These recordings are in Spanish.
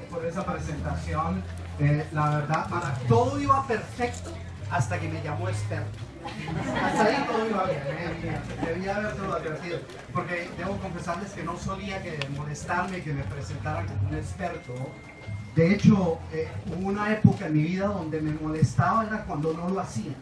por esa presentación. La verdad, todo iba perfecto hasta que me llamó experto. Hasta ahí todo iba bien, debía habérselo advertido, porque debo confesarles que no solía que molestarme que me presentaran como un experto. De hecho, hubo una época en mi vida donde me molestaba era cuando no lo hacía.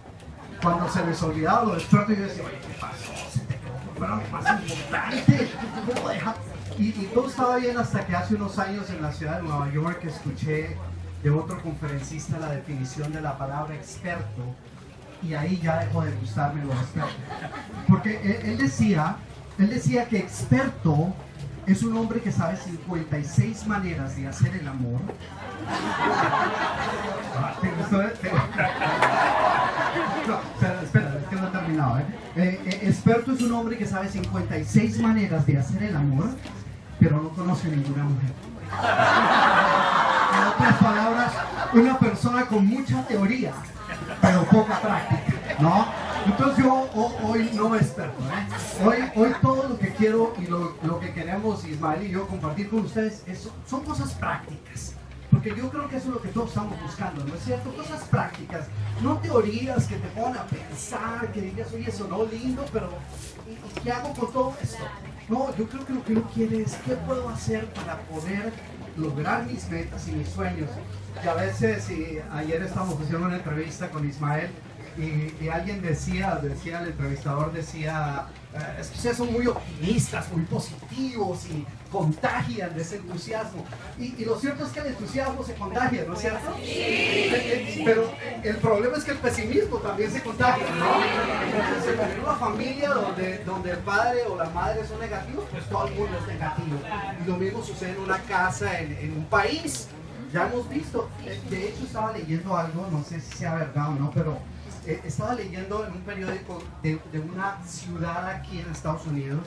Cuando se les olvidaba lo experto, yo decía, oye, ¿qué pasó? Se te quedó por fuera lo más importante. ¿Cómo deja? Y todo estaba bien hasta que hace unos años en la ciudad de Nueva York escuché de otro conferencista la definición de la palabra experto, y ahí ya dejó de gustarme lo experto. Porque él decía que experto es un hombre que sabe 56 maneras de hacer el amor. ¿Te gustó? No, espera, es que no he terminado. Experto es un hombre que sabe 56 maneras de hacer el amor, pero no conoce ninguna mujer. En otras palabras, una persona con mucha teoría, pero poca práctica, ¿no? Entonces yo hoy no me experto, Hoy todo lo que quiero y lo que queremos Ismael y yo compartir con ustedes son cosas prácticas. Porque yo creo que eso es lo que todos estamos buscando, ¿no es cierto? Cosas prácticas, no teorías que te pongan a pensar, que digas, oye, sonó lindo, pero ¿y qué hago con todo esto? No, yo creo que lo que uno quiere es, ¿qué puedo hacer para poder lograr mis metas y mis sueños? Y a veces, ayer estábamos haciendo una entrevista con Ismael, y alguien decía, el entrevistador decía, es que ustedes son muy optimistas, muy positivos y contagian de ese entusiasmo. Y lo cierto es que el entusiasmo se contagia, ¿no es cierto? Sí. Pero el problema es que el pesimismo también se contagia, ¿no? Entonces, en una familia donde el padre o la madre son negativos, pues todo el mundo es negativo. Y lo mismo sucede en una casa, en un país. Ya hemos visto. De hecho, estaba leyendo algo, no sé si sea verdad o no, pero estaba leyendo en un periódico de una ciudad aquí en Estados Unidos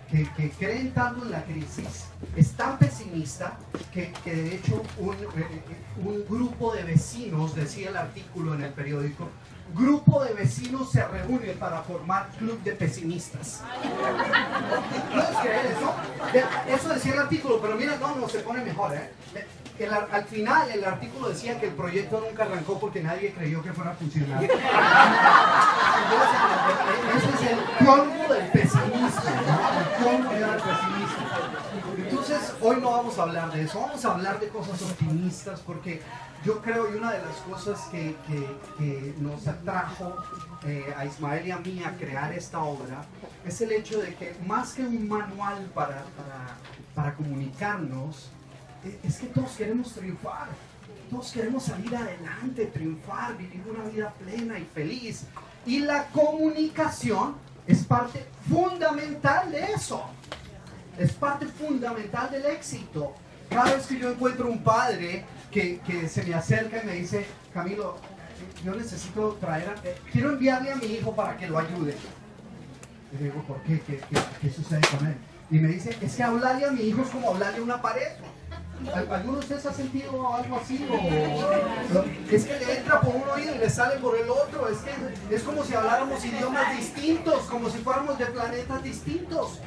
que creen tanto en la crisis, es tan pesimista que de hecho un grupo de vecinos, decía el artículo en el periódico, grupo de vecinos se reúne para formar club de pesimistas. ¿Puedes creer eso? Eso decía el artículo, pero mira, no, se pone mejor, al final el artículo decía que el proyecto nunca arrancó porque nadie creyó que fuera a funcionar. Ese es el colmo del pesimismo, ¿no? El colmo del pesimismo. Entonces, hoy no vamos a hablar de eso, vamos a hablar de cosas optimistas, porque yo creo, y una de las cosas que nos atrajo a Ismael y a mí a crear esta obra, es el hecho de que más que un manual para comunicarnos, es que todos queremos triunfar, todos queremos salir adelante, triunfar, vivir una vida plena y feliz. Y la comunicación es parte fundamental de eso, es parte fundamental del éxito. Cada vez que yo encuentro un padre que se me acerca y me dice, Camilo, yo necesito quiero enviarle a mi hijo para que lo ayude. Y le digo, ¿por qué? ¿Qué sucede con él? Y me dice, es que hablarle a mi hijo es como hablarle a una pared. ¿Alguno de ustedes ha sentido algo así? Es que le entra por un oído y le sale por el otro. Es como si habláramos idiomas distintos, como si fuéramos de planetas distintos.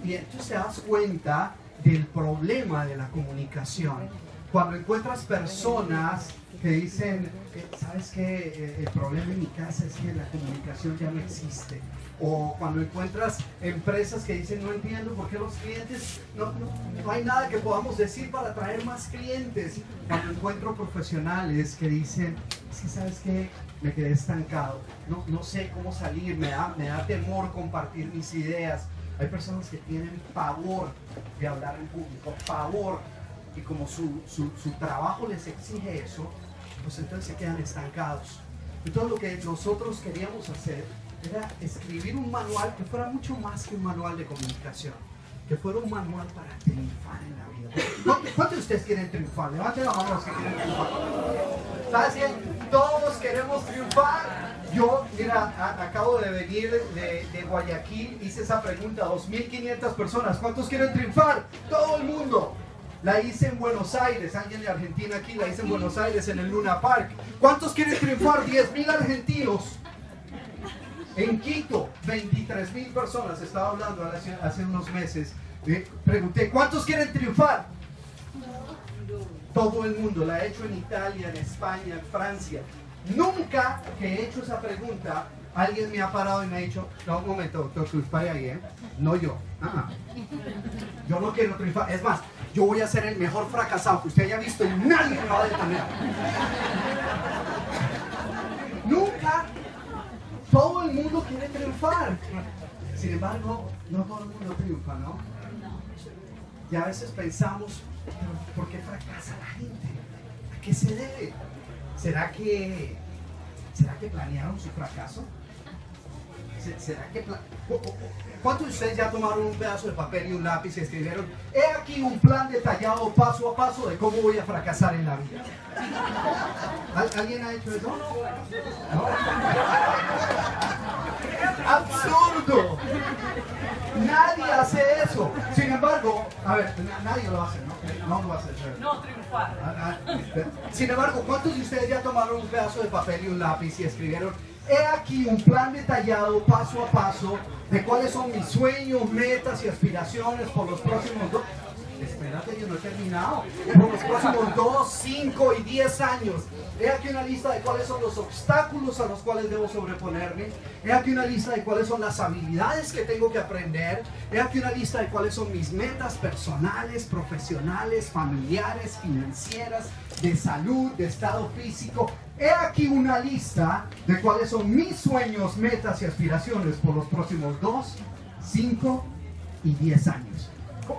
Y entonces te das cuenta del problema de la comunicación. Cuando encuentras personas que dicen, ¿sabes qué? El problema en mi casa es que la comunicación ya no existe. O cuando encuentras empresas que dicen, no entiendo por qué los clientes, no hay nada que podamos decir para atraer más clientes. Cuando encuentro profesionales que dicen, sí, ¿sabes qué? Me quedé estancado, no sé cómo salir, me da temor compartir mis ideas. Hay personas que tienen pavor de hablar en público, pavor, y como su trabajo les exige eso, pues entonces se quedan estancados. Entonces lo que nosotros queríamos hacer era escribir un manual que fuera mucho más que un manual de comunicación, que fuera un manual para triunfar en la vida. ¿Cuántos de ustedes quieren triunfar? Levanten la mano los que quieren triunfar. ¿Sabes qué? Todos queremos triunfar. Yo, mira, acabo de venir de Guayaquil, hice esa pregunta, 2.500 personas, ¿cuántos quieren triunfar? Todo el mundo. La hice en Buenos Aires, alguien de Argentina aquí, la hice en Buenos Aires, en el Luna Park. ¿Cuántos quieren triunfar? 10.000 argentinos. En Quito, 23.000 personas, estaba hablando hace unos meses. Pregunté, ¿cuántos quieren triunfar? Todo el mundo, la he hecho en Italia, en España, en Francia. Nunca que he hecho esa pregunta, alguien me ha parado y me ha dicho, no, un momento, doctor, triunfar ahí, ¿eh? No yo. Yo no quiero triunfar. Es más, yo voy a ser el mejor fracasado que usted haya visto y nadie me va a detener. Nunca. Todo el mundo quiere triunfar. Sin embargo, no todo el mundo triunfa, ¿no? Y a veces pensamos, ¿por qué fracasa la gente? ¿A qué se debe? ¿Será que planearon su fracaso? ¿Será que ¿Cuántos de ustedes ya tomaron un pedazo de papel y un lápiz y escribieron, he aquí un plan detallado paso a paso de cómo voy a fracasar en la vida? ¿Alguien ha hecho eso? ¿No? ¡Absurdo! Nadie hace eso. Sin embargo, a ver, nadie lo hace, ¿no? No lo hace. No triunfar. Sin embargo, ¿cuántos de ustedes ya tomaron un pedazo de papel y un lápiz y escribieron, he aquí un plan detallado paso a paso de cuáles son mis sueños, metas y aspiraciones por los próximos espérate, yo no he terminado. Por los próximos 2, 5 y 10 años. He aquí una lista de cuáles son los obstáculos a los cuales debo sobreponerme. He aquí una lista de cuáles son las habilidades que tengo que aprender. He aquí una lista de cuáles son mis metas personales, profesionales, familiares, financieras, de salud, de estado físico. He aquí una lista de cuáles son mis sueños, metas y aspiraciones por los próximos 2, 5 y 10 años.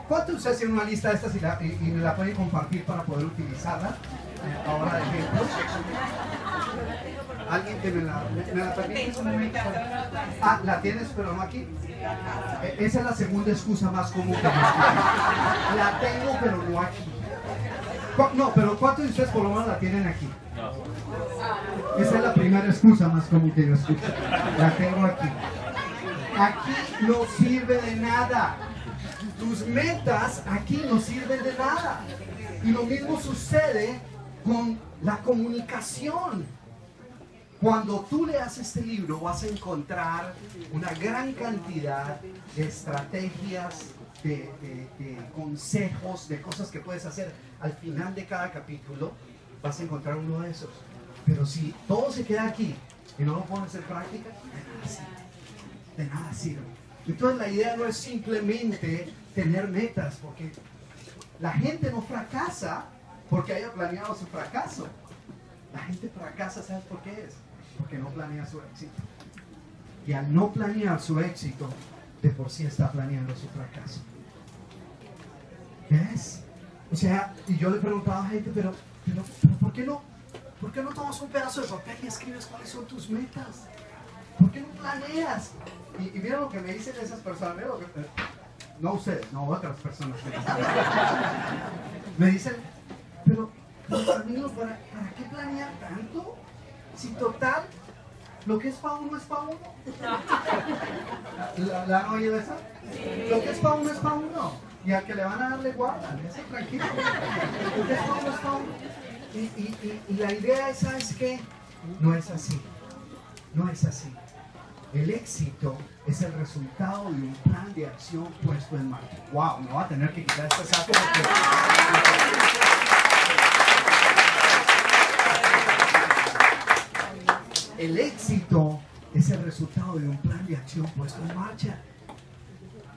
¿Cuántos de ustedes tienen una lista de estas y me la pueden compartir para poder utilizarla? Ahora de ejemplo. ¿Alguien que me la permite un momento? Ah, la tienes pero no aquí. Esa es la segunda excusa más común que me escuchan. La tengo pero no aquí. No, pero ¿cuántos de ustedes por lo menos la tienen aquí? Esa es la primera excusa más común que yo escucho. La tengo aquí. Aquí no sirve de nada. Tus metas aquí no sirven de nada. Y lo mismo sucede con la comunicación. Cuando tú leas este libro vas a encontrar una gran cantidad de estrategias, de consejos, de cosas que puedes hacer al final de cada capítulo. Vas a encontrar uno de esos. Pero si todo se queda aquí y no lo pones en práctica, de nada sirve. Entonces la idea no es simplemente tener metas, porque la gente no fracasa porque haya planeado su fracaso. La gente fracasa, ¿sabes por qué es? Porque no planea su éxito. Y al no planear su éxito, de por sí está planeando su fracaso. ¿Ves? O sea, y yo le preguntaba a la gente, pero ¿por qué no? ¿Por qué no tomas un pedazo de papel y escribes cuáles son tus metas? ¿Por qué no planeas? Y mira lo que me dicen esas personas, mira lo que, no ustedes, no otras personas. Me dicen, pero amigos, ¿para qué planear tanto? Si total, lo que es para uno es para uno. ¿La han oído esa? Lo que es para uno es para uno. Y al que le van a darle guarda, ese tranquilo. Lo que es para uno es para uno. Y la idea esa es que no es así. No es así. El éxito es el resultado de un plan de acción puesto en marcha. Wow, me voy a tener que quitar este saco porque... El éxito es el resultado de un plan de acción puesto en marcha.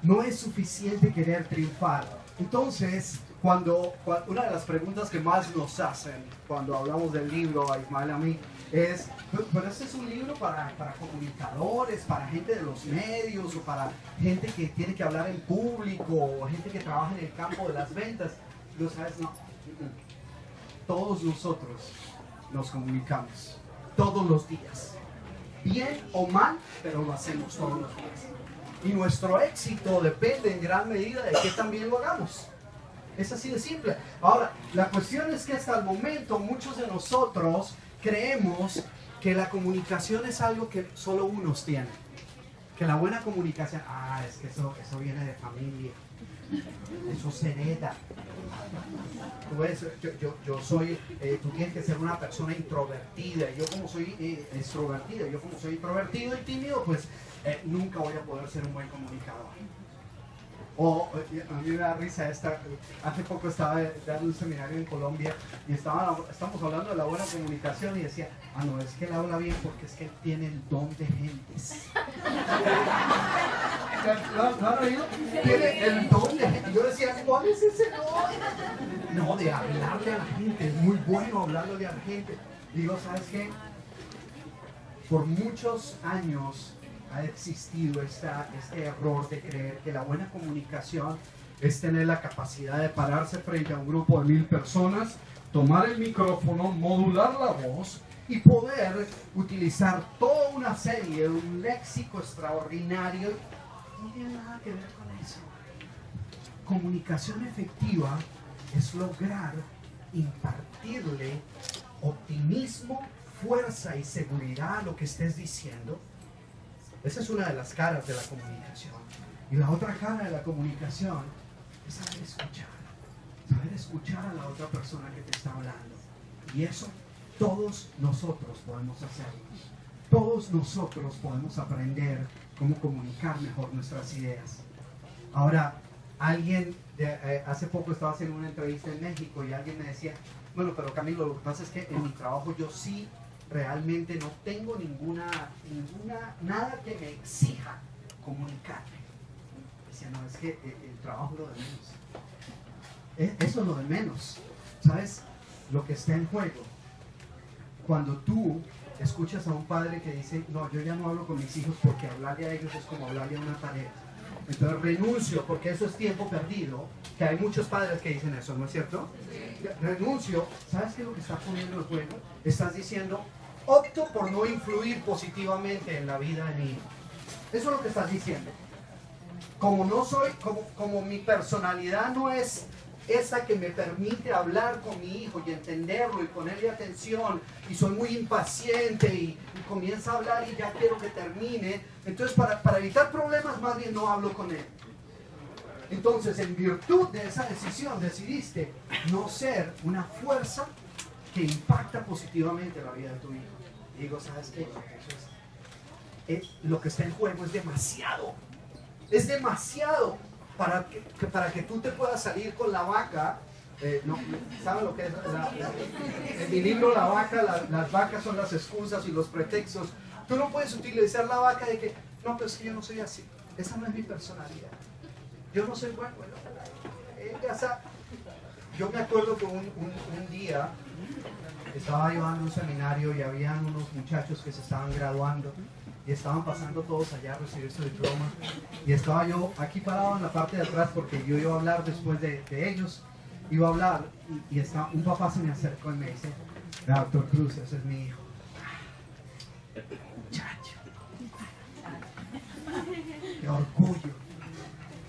No es suficiente querer triunfar. Entonces, una de las preguntas que más nos hacen cuando hablamos del libro, a Ismael y a mí, es, pero este es un libro para comunicadores, para gente de los medios, o para gente que tiene que hablar en público, o gente que trabaja en el campo de las ventas. Y tú sabes, no. Todos nosotros nos comunicamos, todos los días. Bien o mal, pero lo hacemos todos los días. Y nuestro éxito depende en gran medida de que también lo hagamos. Es así de simple. Ahora, la cuestión es que hasta el momento muchos de nosotros creemos que la comunicación es algo que solo unos tienen. Que la buena comunicación, es que eso viene de familia. Eso se hereda. Tú ves, yo soy, tú tienes que ser una persona introvertida. Yo como soy extrovertida, yo como soy introvertido y tímido, pues nunca voy a poder ser un buen comunicador. A mí me da risa hace poco estaba dando un seminario en Colombia y estamos hablando de la buena comunicación y decía, no, es que él habla bien porque es que él tiene el don de gentes. ¿Lo han oído? Tiene el don de gentes. Yo decía, ¿cuál es ese don? No, de hablarle a la gente, es muy bueno hablarle a la gente. Digo, ¿sabes qué? Por muchos años ha existido este error de creer que la buena comunicación es tener la capacidad de pararse frente a un grupo de 1000 personas, tomar el micrófono, modular la voz y poder utilizar toda una serie, un léxico extraordinario. No tiene nada que ver con eso. Comunicación efectiva es lograr impartirle optimismo, fuerza y seguridad a lo que estés diciendo. Esa es una de las caras de la comunicación. Y la otra cara de la comunicación es saber escuchar a la otra persona que te está hablando. Y eso todos nosotros podemos hacerlo. Todos nosotros podemos aprender cómo comunicar mejor nuestras ideas. Ahora, hace poco estaba haciendo una entrevista en México y alguien me decía, bueno, pero Camilo, lo que pasa es que en mi trabajo yo sí realmente no tengo nada que me exija comunicarme. Decía, no, es que el trabajo es lo de menos. Eso es lo de menos. ¿Sabes? Lo que está en juego. Cuando tú escuchas a un padre que dice, no, yo ya no hablo con mis hijos porque hablarle a ellos es como hablarle a una tarea. Entonces renuncio porque eso es tiempo perdido, que hay muchos padres que dicen eso, ¿no es cierto? Sí. Renuncio, ¿sabes qué es lo que estás poniendo en juego? Estás diciendo, opto por no influir positivamente en la vida de mi hijo. Eso es lo que estás diciendo. Como no soy, como mi personalidad no es esa que me permite hablar con mi hijo y entenderlo y ponerle atención, y soy muy impaciente y comienza a hablar y ya quiero que termine, entonces para evitar problemas más bien no hablo con él. Entonces, en virtud de esa decisión decidiste no ser una fuerza que impacta positivamente la vida de tu hijo. Y digo, ¿sabes qué? Lo que está en juego es demasiado para que tú te puedas salir con la vaca. ¿Saben lo que es? En mi libro La Vaca, las vacas son las excusas y los pretextos. Tú no puedes utilizar la vaca de que, no, pero es que yo no soy así, esa no es mi personalidad, yo no soy bueno. Yo me acuerdo que un día estaba llevando un seminario y habían unos muchachos que se estaban graduando y estaban pasando todos allá a recibir su diploma, y estaba yo aquí parado en la parte de atrás porque yo iba a hablar después de ellos. Iba a hablar y un papá se me acercó y me dice, doctor Cruz, ese es mi hijo. Muchacho, qué orgullo,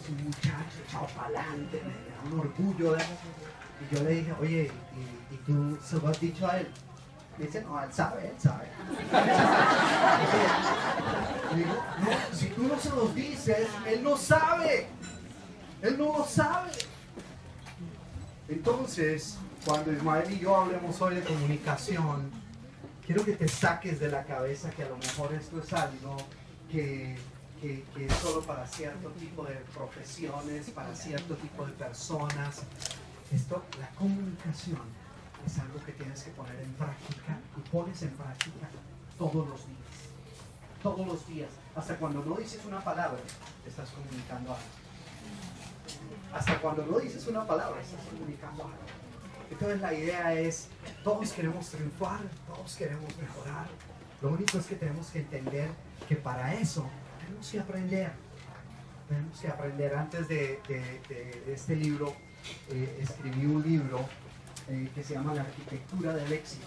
es un muchacho echado para adelante, me da un orgullo. Y yo le dije, oye, ¿y tú se lo has dicho a él? Me dice, no, él sabe. Y digo, no, si tú no se los dices, él no sabe. Él no lo sabe. Entonces, cuando Ismael y yo hablemos hoy de comunicación, quiero que te saques de la cabeza que a lo mejor esto es algo que es solo para cierto tipo de profesiones, para cierto tipo de personas. La comunicación es algo que tienes que poner en práctica, y pones en práctica todos los días. Todos los días. Hasta cuando no dices una palabra, estás comunicando algo. Hasta cuando no dices una palabra, estás comunicando algo. Entonces la idea es, todos queremos triunfar, todos queremos mejorar. Lo único es que tenemos que entender que para eso tenemos que aprender. Tenemos que aprender. Antes de este libro, escribí un libro que se llama La Arquitectura del Éxito.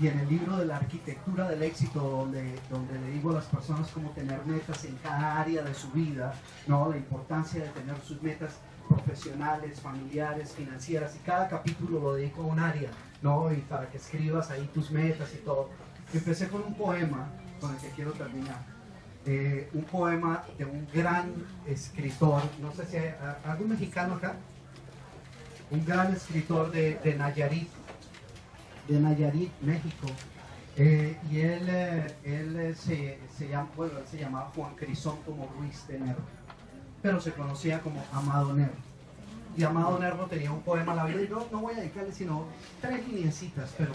Y en el libro de la Arquitectura del Éxito, donde le digo a las personas cómo tener metas en cada área de su vida, ¿no? La importancia de tener sus metas profesionales, familiares, financieras, y cada capítulo lo dedico a un área, ¿no? Y para que escribas ahí tus metas y todo. Empecé con un poema con el que quiero terminar. Un poema de un gran escritor, no sé si hay algún mexicano acá, un gran escritor de Nayarit, México, y él se llamaba Juan Crisóstomo Ruiz de Nerva. pero se conocía como Amado Nervo. Y Amado Nervo tenía un poema a la vida, y no voy a dedicarle sino 3 lineecitas, pero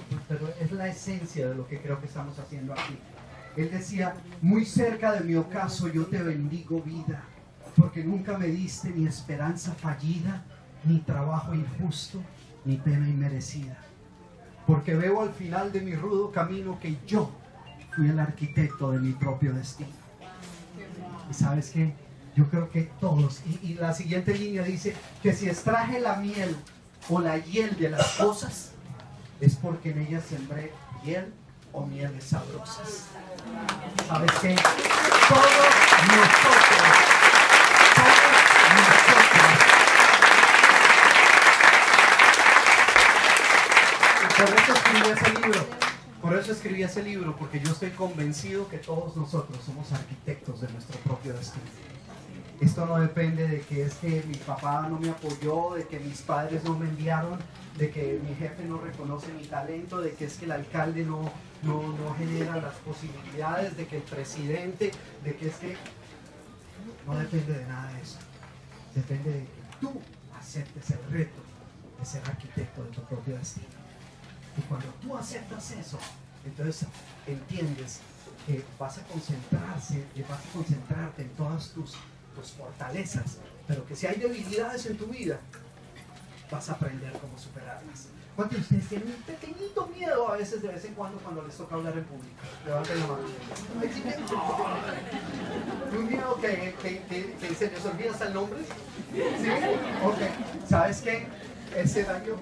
es la esencia de lo que creo que estamos haciendo aquí. Él decía: muy cerca de mi ocaso yo te bendigo, vida, porque nunca me diste ni esperanza fallida, ni trabajo injusto, ni pena inmerecida. Porque veo al final de mi rudo camino que yo fui el arquitecto de mi propio destino. ¿Y sabes qué? Yo creo que todos, y la siguiente línea dice que si extraje la miel o la hiel de las cosas, es porque en ellas sembré hiel o mieles sabrosas. ¿Sabes qué? Todos nosotros, por eso escribí ese libro, porque yo estoy convencido que todos nosotros somos arquitectos de nuestro propio destino. Esto no depende de que es que mi papá no me apoyó, de que mis padres no me enviaron, de que mi jefe no reconoce mi talento, de que es que el alcalde no genera las posibilidades, de que el presidente, de que es que... No depende de nada de eso. Depende de que tú aceptes el reto de ser arquitecto de tu propio destino. Y cuando tú aceptas eso, entonces entiendes que vas a concentrarte en todas tus fortalezas, pero que si hay debilidades en tu vida, vas a aprender cómo superarlas. ¿Cuántos de ustedes tienen un pequeñito miedo a veces, de vez en cuando les toca hablar en público? Levanten la mano. Un miedo que se les olvida hasta el nombre. ¿Sí? Ok. ¿Sabes qué? Ese era yo.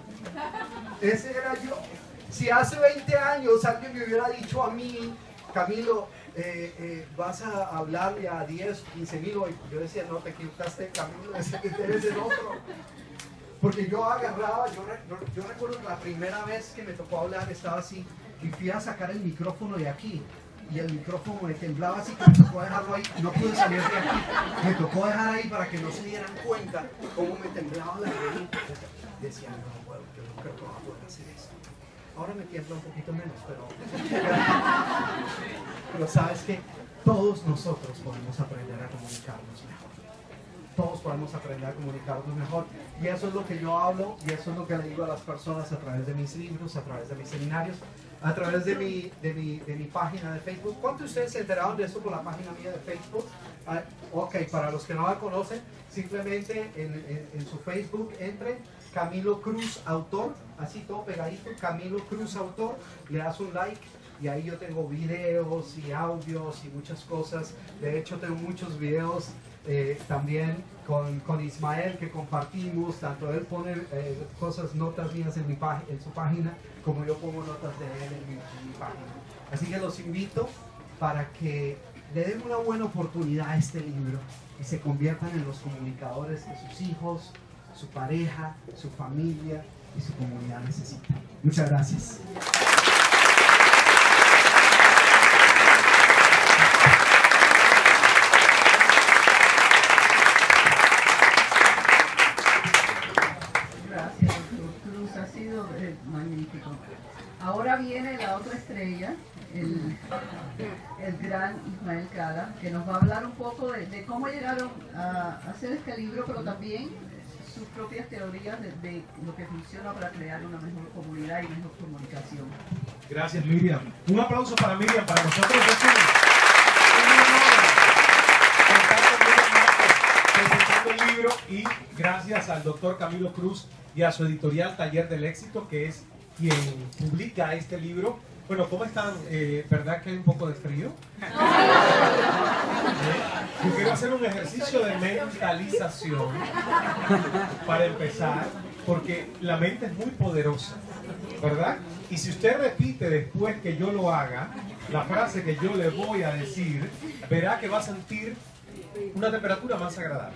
Si hace 20 años alguien me hubiera dicho a mí: Camilo, vas a hablarle a 10, 15 mil hoy, yo decía: no, te equivocaste, Camilo, eres el otro. Porque yo agarraba, yo recuerdo la primera vez que me tocó hablar, estaba así, y fui a sacar el micrófono de aquí, y el micrófono me temblaba así, que me tocó dejarlo ahí, no pude salir de aquí, me tocó dejar ahí para que no se dieran cuenta cómo me temblaba la nariz. Decía: no, bueno, yo no creo que voy a poder hacer eso. Ahora me tiembla un poquito menos, pero sabes que todos nosotros podemos aprender a comunicarnos mejor. Todos podemos aprender a comunicarnos mejor. Y eso es lo que yo hablo, y eso es lo que le digo a las personas a través de mis libros, a través de mis seminarios, a través de mi página de Facebook. ¿Cuántos de ustedes se enteraron de eso por la página mía de Facebook? Ok, para los que no la conocen, simplemente en su Facebook entren Camilo Cruz Autor, así todo pegadito, Camilo Cruz Autor, le das un like, y ahí yo tengo videos y audios y muchas cosas. De hecho, tengo muchos videos también con Ismael que compartimos. Tanto él pone notas mías en su página, como yo pongo notas de él en mi página. Así que los invito para que le den una buena oportunidad a este libro y se conviertan en los comunicadores que sus hijos, su pareja, su familia y su comunidad necesitan. Muchas gracias. Gracias, doctor Cruz, ha sido magnífico. Ahora viene la otra estrella, el gran Ismael Cala, que nos va a hablar un poco de cómo llegaron a hacer este libro, pero también sus propias teorías de lo que funciona para crear una mejor comunidad y mejor comunicación. Gracias, Miriam. Un aplauso para Miriam, para nosotros. Presentando el libro, y gracias al doctor Camilo Cruz y a su editorial Taller del Éxito, que es quien publica este libro. Bueno, ¿cómo están? ¿Verdad que hay un poco de frío? Yo quiero hacer un ejercicio de mentalización para empezar, porque la mente es muy poderosa, ¿verdad? Y si usted repite después que yo lo haga, la frase que yo le voy a decir, verá que va a sentir una temperatura más agradable.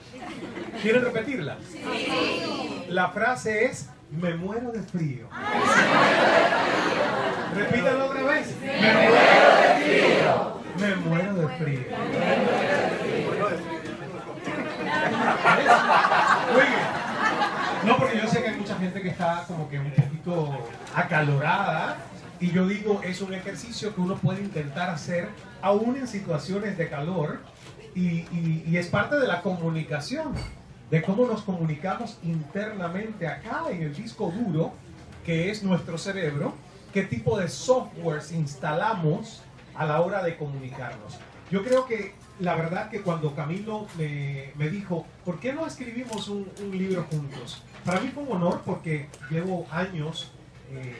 ¿Quieren repetirla? Sí. La frase es: me muero de frío. Repítalo otra vez. Me muero de frío. Me muero de frío. No, porque yo sé que hay mucha gente que está como que un poquito acalorada, y yo digo, es un ejercicio que uno puede intentar hacer aún en situaciones de calor, y es parte de la comunicación, de cómo nos comunicamos internamente acá en el disco duro, que es nuestro cerebro, qué tipo de softwares instalamos a la hora de comunicarnos. Yo creo que la verdad que cuando Camilo me dijo, ¿por qué no escribimos un libro juntos? Para mí fue un honor porque llevo años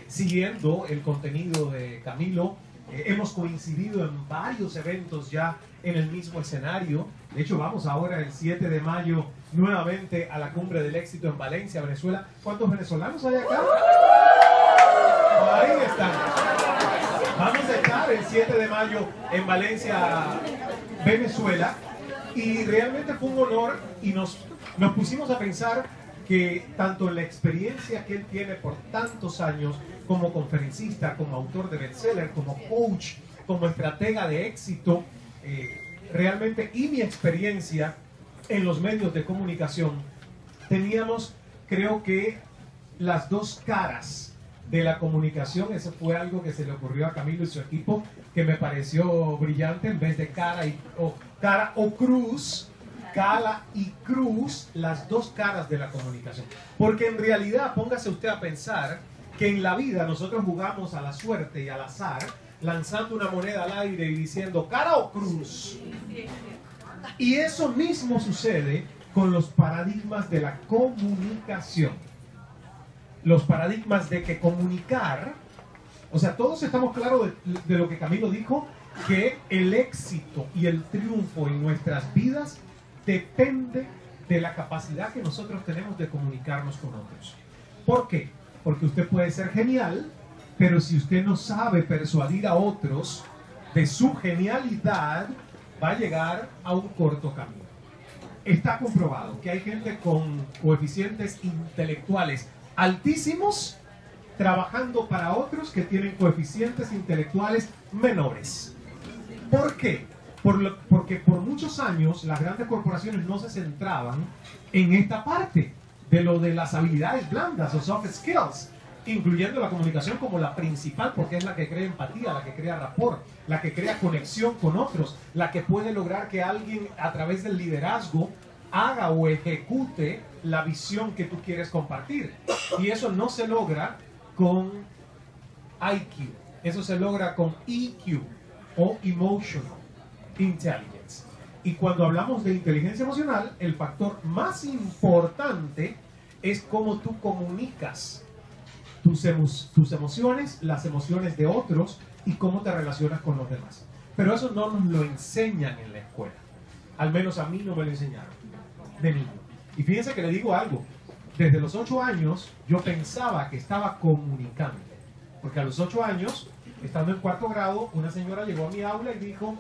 siguiendo el contenido de Camilo. Hemos coincidido en varios eventos ya en el mismo escenario. De hecho, vamos ahora el 7 de mayo nuevamente a la Cumbre del Éxito en Valencia, Venezuela. ¿Cuántos venezolanos hay acá? Ahí están. Vamos a estar el 7 de mayo en Valencia, Venezuela. Y realmente fue un honor y nos pusimos a pensar que tanto la experiencia que él tiene por tantos años como conferencista, como autor de bestseller, como coach, como estratega de éxito, realmente, y mi experiencia en los medios de comunicación, teníamos, creo que, las dos caras de la comunicación. Eso fue algo que se le ocurrió a Camilo y su equipo, que me pareció brillante. En vez de cara o cruz, Cala y cruz, las dos caras de la comunicación. Porque en realidad, póngase usted a pensar que en la vida nosotros jugamos a la suerte y al azar, lanzando una moneda al aire y diciendo cara o cruz. Y eso mismo sucede con los paradigmas de la comunicación. Los paradigmas de que comunicar, o sea, todos estamos claros de lo que Camilo dijo, que el éxito y el triunfo en nuestras vidas depende de la capacidad que nosotros tenemos de comunicarnos con otros. ¿Por qué? Porque usted puede ser genial, pero si usted no sabe persuadir a otros de su genialidad, va a llegar a un corto camino. Está comprobado que hay gente con coeficientes intelectuales altísimos trabajando para otros que tienen coeficientes intelectuales menores. ¿Por qué? Porque por muchos años las grandes corporaciones no se centraban en esta parte de lo de las habilidades blandas o soft skills, incluyendo la comunicación como la principal, porque es la que crea empatía, la que crea rapport, la que crea conexión con otros, la que puede lograr que alguien a través del liderazgo haga o ejecute la visión que tú quieres compartir. Y eso no se logra con IQ, eso se logra con EQ o Emotional Intelligence. Y cuando hablamos de inteligencia emocional, el factor más importante es cómo tú comunicas tus emociones, las emociones de otros y cómo te relacionas con los demás. Pero eso no nos lo enseñan en la escuela. Al menos a mí no me lo enseñaron de niño. Y fíjense que le digo algo. Desde los 8 años yo pensaba que estaba comunicando. Porque a los 8 años, estando en 4º grado, una señora llegó a mi aula y dijo: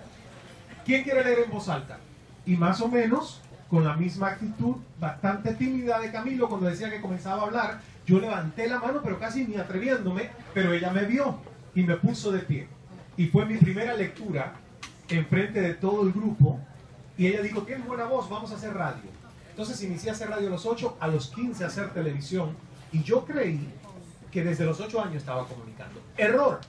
¿quién quiere leer en voz alta? Y más o menos, con la misma actitud bastante tímida de Camilo, cuando decía que comenzaba a hablar, yo levanté la mano, pero casi ni atreviéndome, pero ella me vio y me puso de pie. Y fue mi primera lectura enfrente de todo el grupo, y ella dijo: tienes buena voz, vamos a hacer radio. Entonces inicié a hacer radio a los 8, a los 15 a hacer televisión, y yo creí que desde los 8 años estaba comunicando. Error,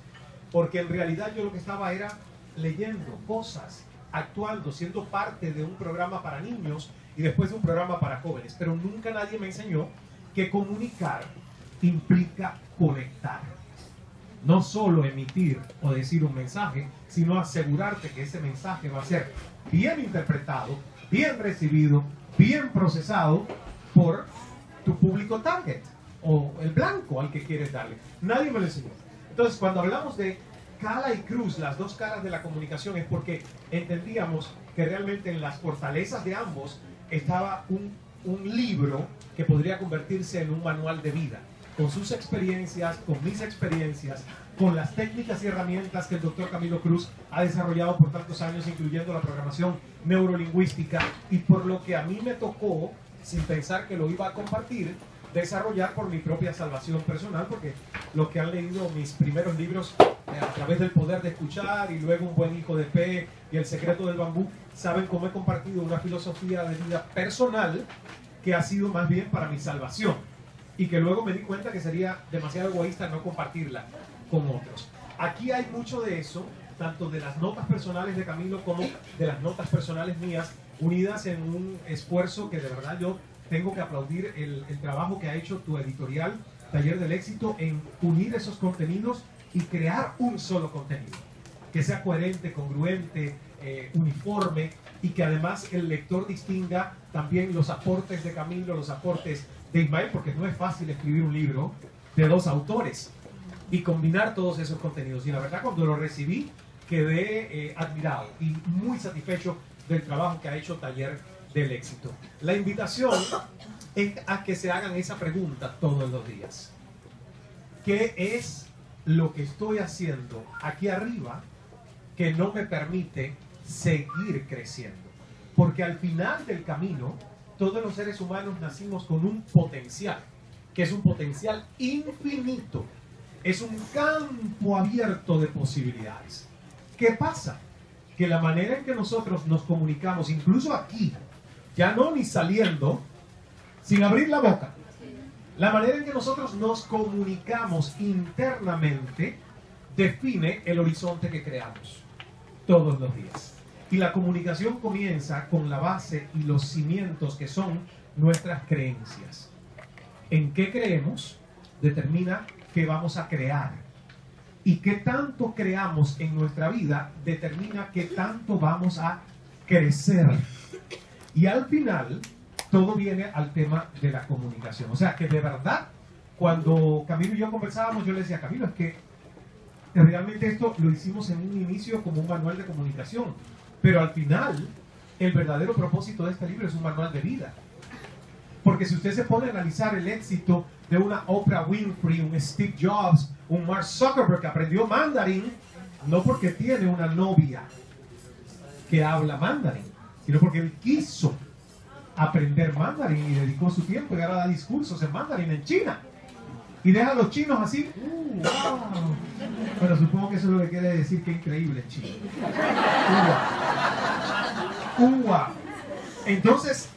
porque en realidad yo lo que estaba era leyendo cosas, actuando, siendo parte de un programa para niños y después de un programa para jóvenes, pero nunca nadie me enseñó que comunicar implica conectar. No solo emitir o decir un mensaje, sino asegurarte que ese mensaje va a ser bien interpretado, bien recibido, bien procesado por tu público target o el blanco al que quieres darle. Nadie me lo enseñó. Entonces, cuando hablamos de Cala y cruz, las dos caras de la comunicación, es porque entendíamos que realmente en las fortalezas de ambos estaba un libro que podría convertirse en un manual de vida, con sus experiencias, con mis experiencias, con las técnicas y herramientas que el doctor Camilo Cruz ha desarrollado por tantos años, incluyendo la programación neurolingüística, y por lo que a mí me tocó, sin pensar que lo iba a compartir, desarrollar por mi propia salvación personal, porque los que han leído mis primeros libros a través del poder de escuchar y luego Un buen hijo de P y El secreto del bambú, saben cómo he compartido una filosofía de vida personal que ha sido más bien para mi salvación, y que luego me di cuenta que sería demasiado egoísta no compartirla con otros. Aquí hay mucho de eso, tanto de las notas personales de Camilo como de las notas personales mías, unidas en un esfuerzo que de verdad yo tengo que aplaudir el trabajo que ha hecho tu editorial Taller del Éxito en unir esos contenidos y crear un solo contenido que sea coherente, congruente, uniforme, y que además el lector distinga también los aportes de Camilo, los aportes de Ismael, porque no es fácil escribir un libro de dos autores y combinar todos esos contenidos. Y la verdad, cuando lo recibí quedé admirado y muy satisfecho del trabajo que ha hecho Taller del Éxito. La invitación es a que se hagan esa pregunta todos los días. ¿Qué es lo que estoy haciendo aquí arriba que no me permite seguir creciendo? Porque al final del camino, todos los seres humanos nacimos con un potencial, que es un potencial infinito. Es un campo abierto de posibilidades. ¿Qué pasa? Que la manera en que nosotros nos comunicamos, incluso aquí, ya no ni saliendo, sin abrir la boca, la manera en que nosotros nos comunicamos internamente define el horizonte que creamos todos los días. Y la comunicación comienza con la base y los cimientos que son nuestras creencias. En qué creemos determina qué vamos a crear. Y qué tanto creamos en nuestra vida determina qué tanto vamos a crecer. Y al final, todo viene al tema de la comunicación. O sea, que de verdad, cuando Camilo y yo conversábamos, yo le decía, Camilo, es que realmente esto lo hicimos en un inicio como un manual de comunicación. Pero al final, el verdadero propósito de este libro es un manual de vida. Porque si usted se pone a analizar el éxito de una Oprah Winfrey, un Steve Jobs, un Mark Zuckerberg que aprendió mandarín, no porque tiene una novia que habla mandarín, sino porque él quiso aprender mandarín y dedicó su tiempo y ahora da discursos en mandarín en China. Y deja a los chinos así, wow. Bueno, supongo que eso es lo que quiere decir que increíble en China. Wow. Entonces,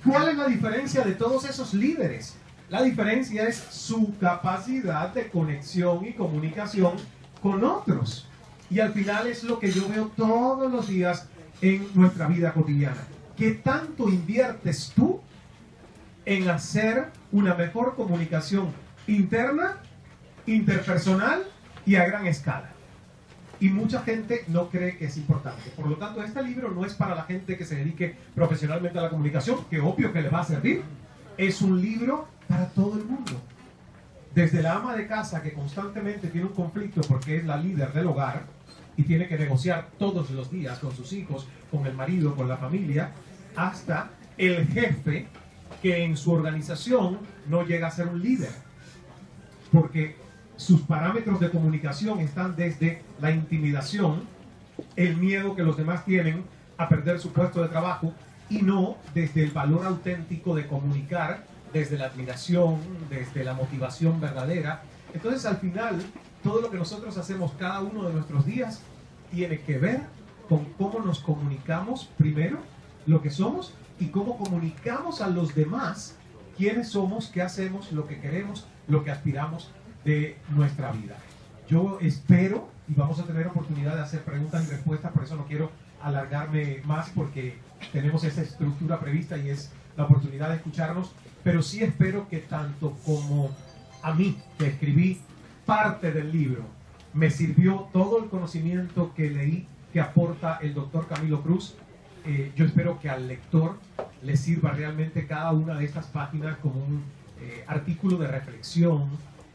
¿cuál es la diferencia de todos esos líderes? La diferencia es su capacidad de conexión y comunicación con otros. Y al final es lo que yo veo todos los días en nuestra vida cotidiana. ¿Qué tanto inviertes tú en hacer una mejor comunicación interna, interpersonal y a gran escala? Y mucha gente no cree que es importante. Por lo tanto, este libro no es para la gente que se dedique profesionalmente a la comunicación, que obvio que le va a servir. Es un libro para todo el mundo. Desde la ama de casa que constantemente tiene un conflicto porque es la líder del hogar y tiene que negociar todos los días con sus hijos, con el marido, con la familia, hasta el jefe que en su organización no llega a ser un líder. Porque sus parámetros de comunicación están desde la intimidación, el miedo que los demás tienen a perder su puesto de trabajo, y no desde el valor auténtico de comunicar, desde la admiración, desde la motivación verdadera. Entonces, al final, todo lo que nosotros hacemos cada uno de nuestros días tiene que ver con cómo nos comunicamos primero, lo que somos, y cómo comunicamos a los demás quiénes somos, qué hacemos, lo que queremos, lo que aspiramos de nuestra vida. Yo espero, y vamos a tener oportunidad de hacer preguntas y respuestas, por eso no quiero alargarme más, porque tenemos esa estructura prevista y es la oportunidad de escucharnos, pero sí espero que tanto como a mí, que escribí parte del libro, me sirvió todo el conocimiento que leí que aporta el doctor Camilo Cruz. Yo espero que al lector le sirva realmente cada una de estas páginas como un artículo de reflexión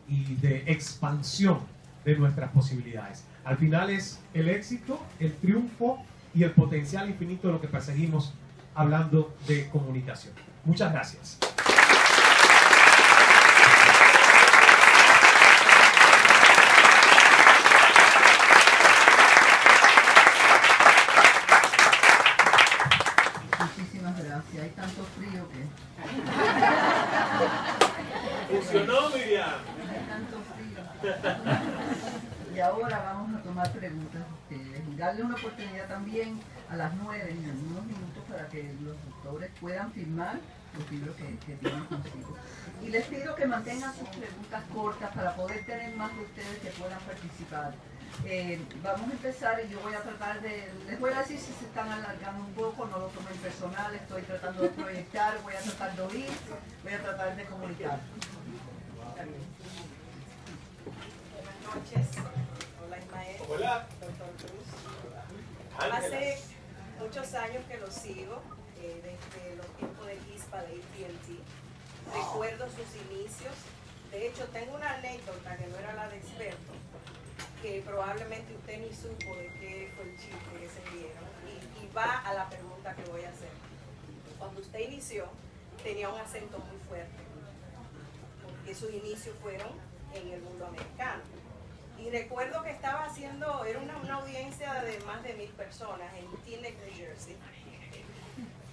y de expansión de nuestras posibilidades. Al final es el éxito, el triunfo y el potencial infinito de lo que perseguimos hablando de comunicación. Muchas gracias. Muchísimas gracias. Hay tanto frío que... Funcionó, Miriam. Hay tanto frío. Y ahora vamos a tomar preguntas de ustedes y darle una oportunidad también a las 9 en unos minutos para que los doctores puedan firmar los libros que tienen consigo. Y les pido que mantengan sus preguntas cortas para poder tener más de ustedes que puedan participar. Vamos a empezar y yo voy a tratar de, les voy a decir si se están alargando un poco, no lo tomen personal, estoy tratando de proyectar, voy a tratar de oír, voy a tratar de comunicar. Buenas noches. Hola Ismael. Hola. Doctor Cruz. Hace muchos años que lo sigo, desde los tiempos de ISPA, de AT&T. Recuerdo sus inicios. De hecho, tengo una anécdota que no era la de experto, que probablemente usted ni supo de qué fue el chiste que se dieron. Y va a la pregunta que voy a hacer. Cuando usted inició, tenía un acento muy fuerte, porque sus inicios fueron en el mundo americano. Y recuerdo que estaba haciendo, era una audiencia de más de 1000 personas en Teaneck, New Jersey.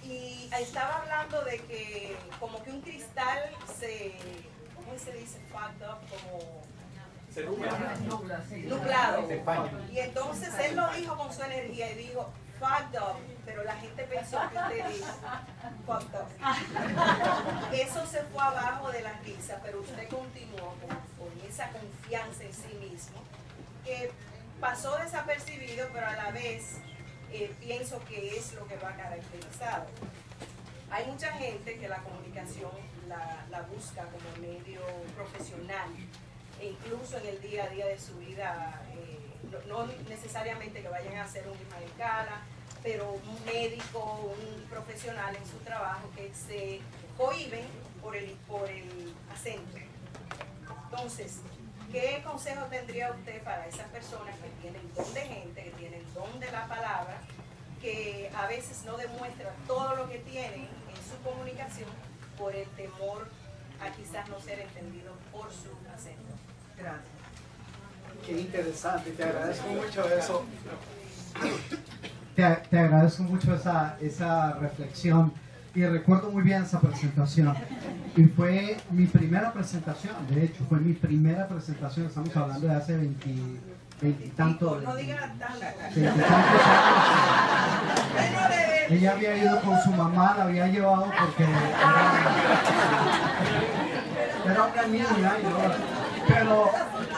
Y estaba hablando de que como que un cristal se, ¿cómo se dice? Fogged up, como... Se nubla. Nublado. Y entonces él lo dijo con su energía y dijo, fogged up, pero la gente pensó que usted dijo, fucked up. Eso se fue abajo de la risa, pero usted continuó con esa confianza en sí mismo, que pasó desapercibido, pero a la vez pienso que es lo que lo ha caracterizado. Hay mucha gente que la comunicación la busca como medio profesional, e incluso en el día a día de su vida, no necesariamente que vayan a hacer un Ismael Cala, pero un médico, un profesional en su trabajo que se cohíben por el acento. Entonces, ¿qué consejo tendría usted para esas personas que tienen don de gente, que tienen don de la palabra, que a veces no demuestran todo lo que tienen en su comunicación por el temor a quizás no ser entendido por su acento? Gracias. Qué interesante, te agradezco mucho eso. Te agradezco mucho esa reflexión y recuerdo muy bien esa presentación. Y fue mi primera presentación, de hecho, fue mi primera presentación, estamos hablando de hace 20 y tantos. No diga tanto. 20 y tantos años. Ella había ido con su mamá, la había llevado porque era una niña,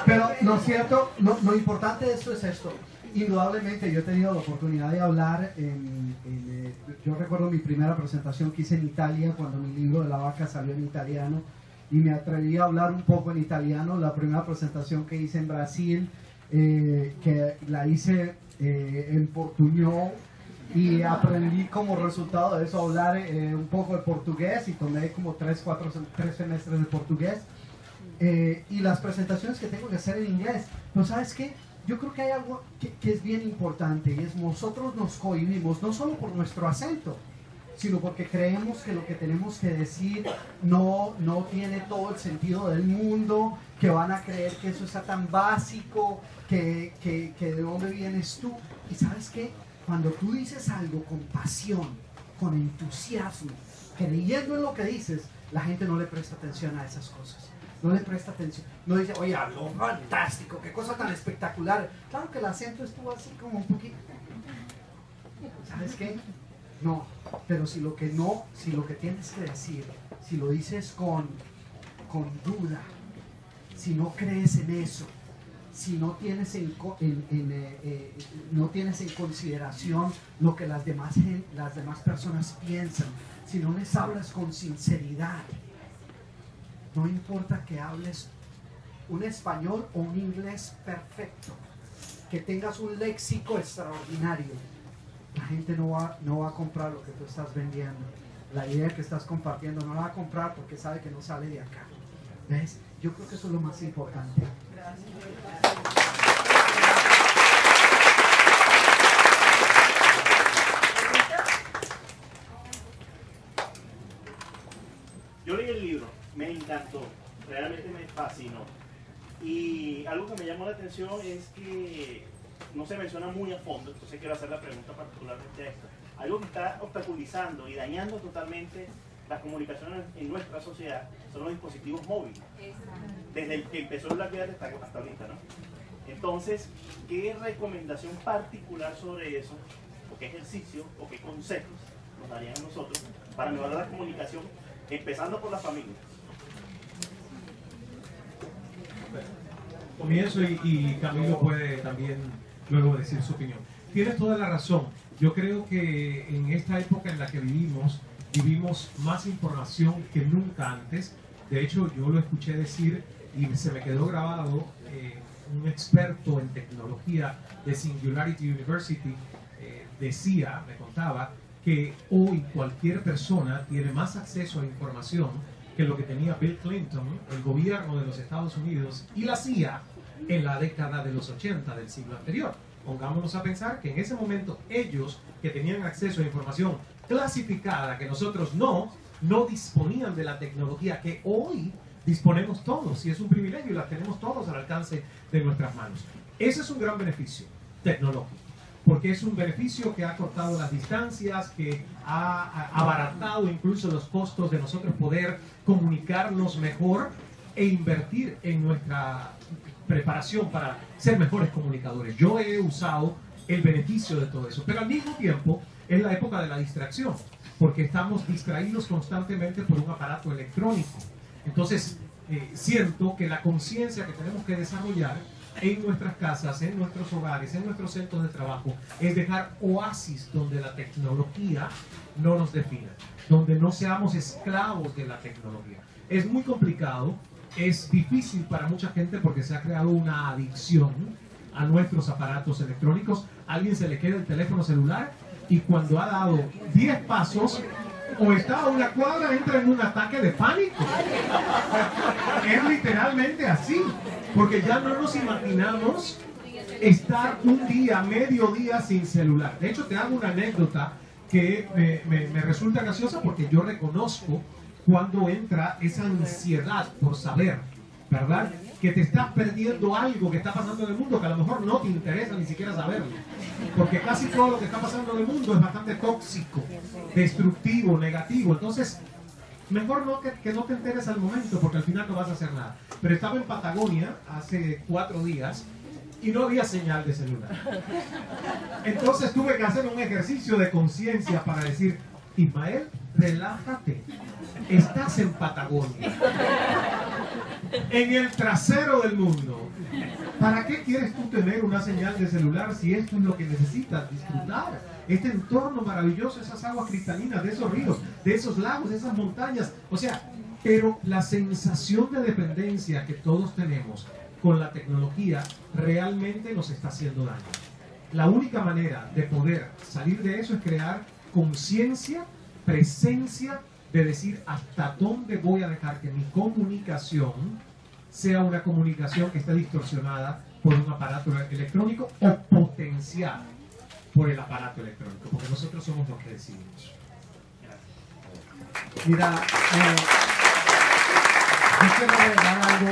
pero lo cierto, lo importante de esto es esto. Indudablemente yo he tenido la oportunidad de hablar yo recuerdo mi primera presentación que hice en Italia cuando mi libro de la vaca salió en italiano y me atreví a hablar un poco en italiano. La primera presentación que hice en Brasil, que la hice en portuñol, y aprendí como resultado de eso a hablar un poco de portugués y tomé como 3 semestres de portugués, y las presentaciones que tengo que hacer en inglés. Pero ¿sabes qué? Yo creo que hay algo que es bien importante, y es nosotros nos cohibimos no solo por nuestro acento, sino porque creemos que lo que tenemos que decir no tiene todo el sentido del mundo, que van a creer que eso está tan básico, que de dónde vienes tú. Y ¿sabes qué? Cuando tú dices algo con pasión, con entusiasmo, creyendo en lo que dices, la gente no le presta atención a esas cosas. No le presta atención. No dice, oye, habló fantástico, qué cosa tan espectacular. Claro que el acento estuvo así como un poquito. ¿Sabes qué? No. Pero si lo que tienes que decir, si lo dices con duda, si no crees en eso, si no tienes no tienes en consideración lo que las demás personas piensan, si no les hablas con sinceridad, no importa que hables un español o un inglés perfecto, que tengas un léxico extraordinario, la gente no va a comprar lo que tú estás vendiendo. La idea que estás compartiendo no la va a comprar porque sabe que no sale de acá. ¿Ves? Yo creo que eso es lo más importante. Yo leí el libro, me encantó, realmente me fascinó. Y algo que me llamó la atención es que no se menciona muy a fondo, entonces quiero hacer la pregunta particularmente a esto. Algo que está obstaculizando y dañando totalmente las comunicaciones en nuestra sociedad son los dispositivos móviles. Desde el que empezó el Black Bear hasta ahorita, ¿no? Entonces, ¿qué recomendación particular sobre eso, o qué ejercicio, o qué consejos nos darían a nosotros para mejorar la comunicación, empezando por la familia? Comienzo y Camilo puede también luego decir su opinión. Tienes toda la razón. Yo creo que en esta época en la que vivimos más información que nunca antes. De hecho, yo lo escuché decir y se me quedó grabado, un experto en tecnología de Singularity University me contaba que hoy cualquier persona tiene más acceso a información que lo que tenía Bill Clinton, el gobierno de los Estados Unidos y la CIA en la década de los 80 del siglo anterior. Pongámonos a pensar que en ese momento ellos, que tenían acceso a información clasificada, que nosotros no disponían de la tecnología que hoy disponemos todos, y es un privilegio y la tenemos todos al alcance de nuestras manos. Ese es un gran beneficio tecnológico, porque es un beneficio que ha cortado las distancias, que ha abaratado incluso los costos de nosotros poder comunicarnos mejor e invertir en nuestra preparación para ser mejores comunicadores. Yo he usado el beneficio de todo eso, pero al mismo tiempo es la época de la distracción, porque estamos distraídos constantemente por un aparato electrónico. Entonces, siento que la conciencia que tenemos que desarrollar en nuestras casas, en nuestros hogares, en nuestros centros de trabajo, es dejar oasis donde la tecnología no nos defina, donde no seamos esclavos de la tecnología. Es muy complicado, es difícil para mucha gente porque se ha creado una adicción a nuestros aparatos electrónicos. A alguien se le queda el teléfono celular y cuando ha dado 10 pasos o está a una cuadra, entra en un ataque de pánico. Es literalmente así, porque ya no nos imaginamos estar un día, medio día sin celular. De hecho, te hago una anécdota que me resulta graciosa porque yo reconozco cuando entra esa ansiedad por saber, ¿verdad? Que te estás perdiendo algo que está pasando en el mundo que a lo mejor no te interesa ni siquiera saberlo. Porque casi todo lo que está pasando en el mundo es bastante tóxico, destructivo, negativo. Entonces, mejor no que no te enteres al momento porque al final no vas a hacer nada. Pero estaba en Patagonia hace 4 días y no había señal de celular. Entonces tuve que hacer un ejercicio de conciencia para decir, Ismael, relájate. Estás en Patagonia, en el trasero del mundo. ¿Para qué quieres tú tener una señal de celular si esto es lo que necesitas? Disfrutar este entorno maravilloso, esas aguas cristalinas, de esos ríos, de esos lagos, de esas montañas. O sea, pero la sensación de dependencia que todos tenemos con la tecnología realmente nos está haciendo daño. La única manera de poder salir de eso es crear conciencia, presencia, de decir hasta dónde voy a dejar que mi comunicación sea una comunicación que esté distorsionada por un aparato electrónico o potenciada por el aparato electrónico, porque nosotros somos los que decidimos. Mira, yo quiero agregar algo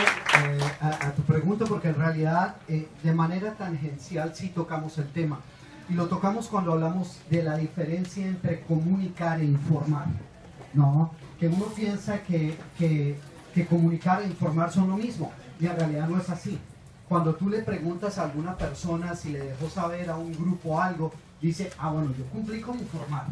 a tu pregunta, porque en realidad de manera tangencial sí tocamos el tema, y lo tocamos cuando hablamos de la diferencia entre comunicar e informar, ¿no? Que uno piensa que comunicar e informar son lo mismo, y en realidad no es así. Cuando tú le preguntas a alguna persona si le dejó saber a un grupo algo, dice, bueno, yo cumplí con informar.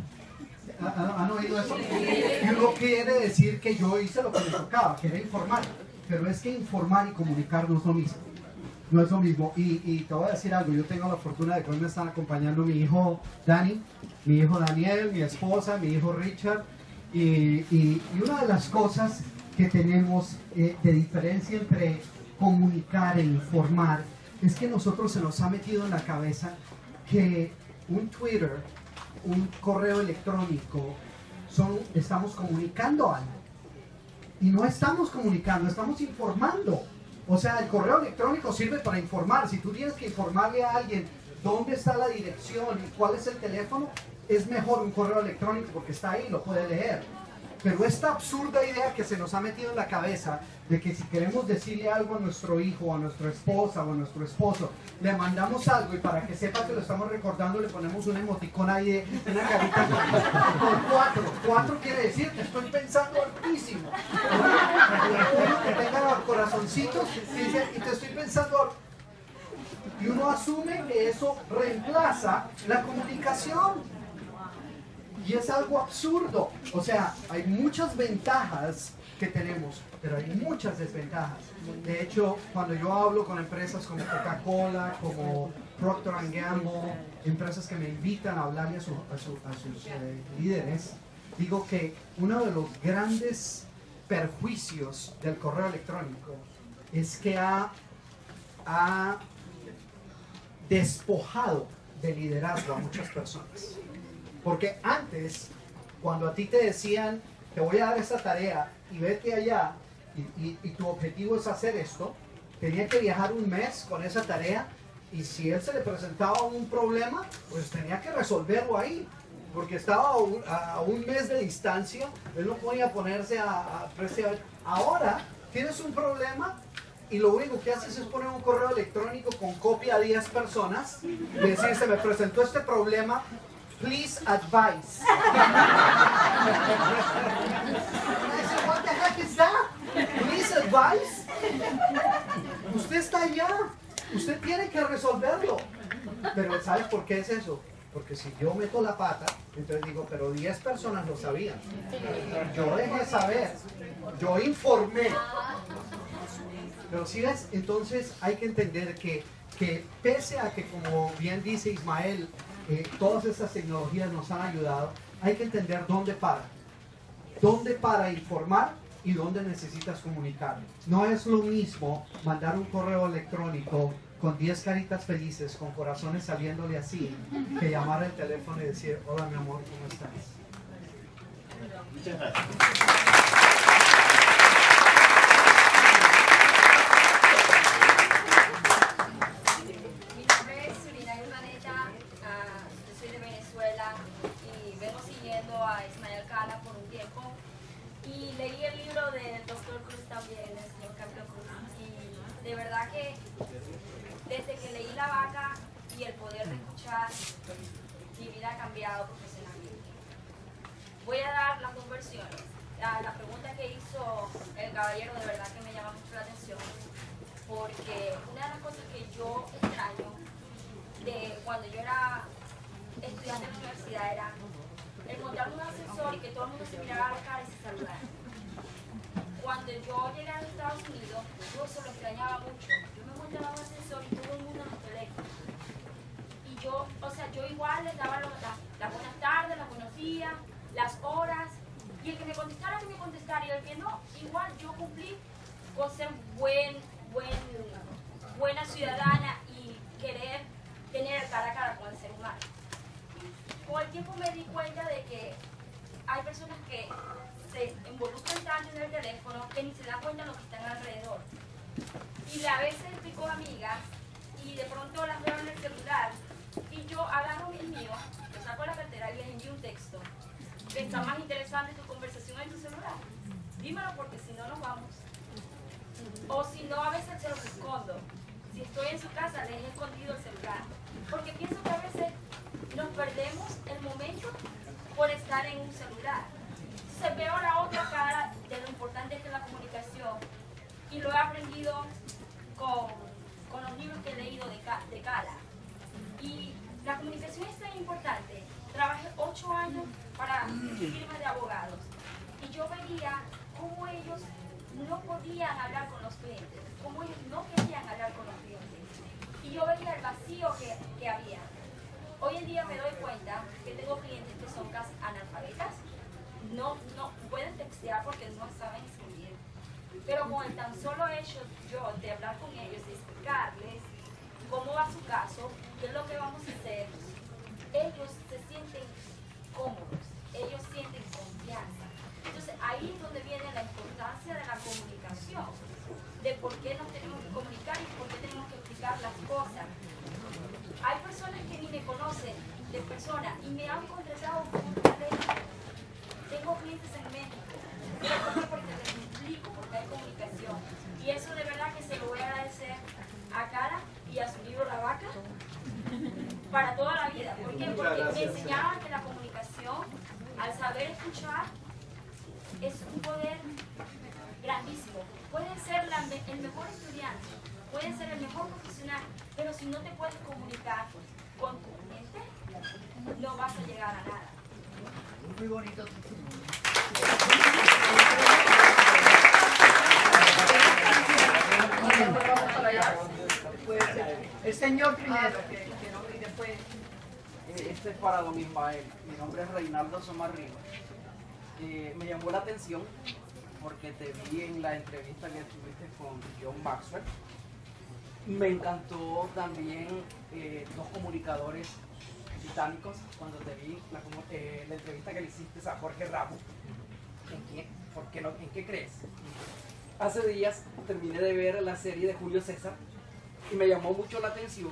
¿Han oído eso? Y uno quiere decir que yo hice lo que me tocaba, que era informar. Pero es que informar y comunicar no es lo mismo. No es lo mismo. Y te voy a decir algo, yo tengo la fortuna de que hoy me están acompañando mi hijo Dani, mi hijo Daniel, mi esposa, mi hijo Richard. Y una de las cosas que tenemos de diferencia entre comunicar e informar es que nosotros se nos ha metido en la cabeza que un Twitter, un correo electrónico, estamos comunicando algo. Y no estamos comunicando, estamos informando. O sea, el correo electrónico sirve para informar. Si tú tienes que informarle a alguien dónde está la dirección y cuál es el teléfono, es mejor un correo electrónico porque está ahí, lo puede leer. Pero esta absurda idea que se nos ha metido en la cabeza de que si queremos decirle algo a nuestro hijo, a nuestra esposa o a nuestro esposo, le mandamos algo y para que sepa que lo estamos recordando le ponemos un emoticón ahí, una carita con 4. 4 quiere decir que estoy pensando altísimo. Uno que tenga corazoncitos y te estoy pensando. Y uno asume que eso reemplaza la comunicación. Y es algo absurdo. O sea, hay muchas ventajas que tenemos, pero hay muchas desventajas. De hecho, cuando yo hablo con empresas como Coca-Cola, como Procter & Gamble, empresas que me invitan a hablarle a sus líderes, digo que uno de los grandes perjuicios del correo electrónico es que ha despojado de liderazgo a muchas personas. Porque antes, cuando a ti te decían, te voy a dar esta tarea y vete allá, y tu objetivo es hacer esto, tenía que viajar un mes con esa tarea, y si él se le presentaba un problema, pues tenía que resolverlo ahí, porque estaba a un mes de distancia, él no podía ponerse a presionar. Ahora tienes un problema y lo único que haces es poner un correo electrónico con copia a 10 personas y decir, se me presentó este problema, please advise. What the heck is that? Please advise. Usted está allá, usted tiene que resolverlo. Pero ¿sabes por qué es eso? Porque si yo meto la pata, entonces digo, pero 10 personas lo sabían. Yo dejé saber, yo informé. Pero si ves, entonces hay que entender que pese a que, como bien dice Ismael, todas estas tecnologías nos han ayudado, hay que entender dónde para informar y dónde necesitas comunicar. No es lo mismo mandar un correo electrónico con 10 caritas felices, con corazones saliéndole así, que llamar al teléfono y decir, hola mi amor, ¿cómo estás? Muchas gracias. Y leí el libro del Dr. Cruz también, el señor Camilo Cruz, y de verdad que desde que leí La Vaca y El Poder de Escuchar, mi vida ha cambiado profesionalmente. Voy a dar las dos versiones. La pregunta que hizo el caballero de verdad que me llama mucho la atención, porque una de las cosas que yo extraño de cuando yo era estudiante en la universidad era el montar un ascensor y que todo el mundo se mirara a la cara y se saludara. Cuando yo llegué a los Estados Unidos, yo eso lo extrañaba mucho. Yo me montaba en un ascensor y todo el mundo en los teléfonos. Y yo, yo igual les daba las buenas tardes, los buenos días, las horas. Y el que me contestara, que me contestara. Y el que no, igual yo cumplí con ser buena ciudadana y querer tener cara a cara con el ser humano. Con el tiempo me di cuenta de que hay personas que se involucran tanto en el teléfono que ni se dan cuenta de lo que están alrededor. Y a veces estoy con amigas y de pronto las veo en el celular y yo agarro el mío, lo saco de la cartera y les envío un texto. Que está más interesante tu conversación en tu celular. Dímelo porque si no nos vamos. O si no, a veces se los escondo. Si estoy en su casa, les he escondido el celular. Porque pienso que a veces nos perdemos el momento por estar en un celular. Entonces veo la otra cara de lo importante que es la comunicación y lo he aprendido con los libros que he leído de Cala. Y la comunicación es tan importante. Trabajé 8 años para firmas de abogados y yo veía cómo ellos no podían hablar con los clientes, cómo ellos no querían hablar con los clientes. Y yo veía el vacío que había. Hoy en día me doy cuenta que tengo clientes que son casi analfabetas, no pueden textear porque no saben escribir, pero con el tan solo hecho yo de hablar con ellos, de explicarles cómo va su caso, qué es lo que vamos a hacer, ellos se sienten cómodos, ellos sienten confianza. Entonces ahí es donde viene la importancia de la comunicación, de por qué nos tenemos que comunicar y por qué tenemos que explicar las cosas. Hay personas que ni me conocen de persona y me han contratado por un teléfono. Tengo clientes en México, pero porque les explico, porque hay comunicación. Y eso de verdad que se lo voy a agradecer a Cala y a su libro La Vaca para toda la vida. ¿Por qué? Porque me enseñaban que la comunicación, al saber escuchar, es un poder grandísimo. Puedes ser el mejor estudiante, puedes ser el mejor profesional, pero si no te puedes comunicar con tu gente, no vas a llegar a nada. Muy bonito. primero, que no, y después... Este es para don Ismael. Mi nombre es Reinaldo Somarriba. Me llamó la atención porque te vi en la entrevista que tuviste con John Maxwell. Me encantó también dos comunicadores británicos cuando te vi la entrevista que le hiciste a Jorge Ramos. ¿En qué crees? Hace días terminé de ver la serie de Julio César y me llamó mucho la atención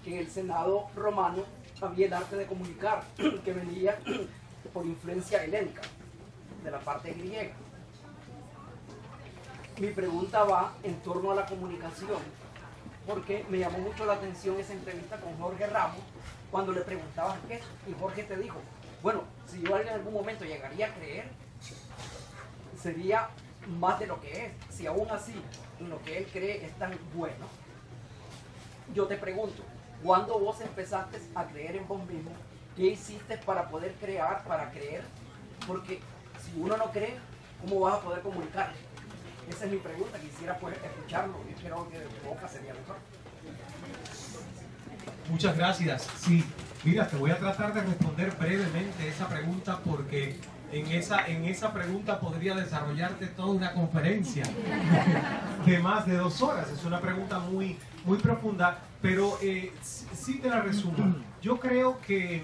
que en el Senado romano había el arte de comunicar que venía por influencia helénica de la parte griega. Mi pregunta va en torno a la comunicación, porque me llamó mucho la atención esa entrevista con Jorge Ramos cuando le preguntabas qué, y Jorge te dijo, bueno, si yo en algún momento llegaría a creer, sería más de lo que es. Si aún así en lo que él cree es tan bueno, yo te pregunto, ¿cuándo vos empezaste a creer en vos mismo? ¿Qué hiciste para poder crear, para creer? Porque si uno no cree, ¿cómo vas a poder comunicar? Esa es mi pregunta, quisiera poder escucharlo. Yo creo que de tu boca sería mejor. Muchas gracias. Sí, mira, te voy a tratar de responder brevemente esa pregunta porque en esa pregunta podría desarrollarte toda una conferencia de más de 2 horas. Es una pregunta muy profunda, pero sí te la resumo. Yo creo que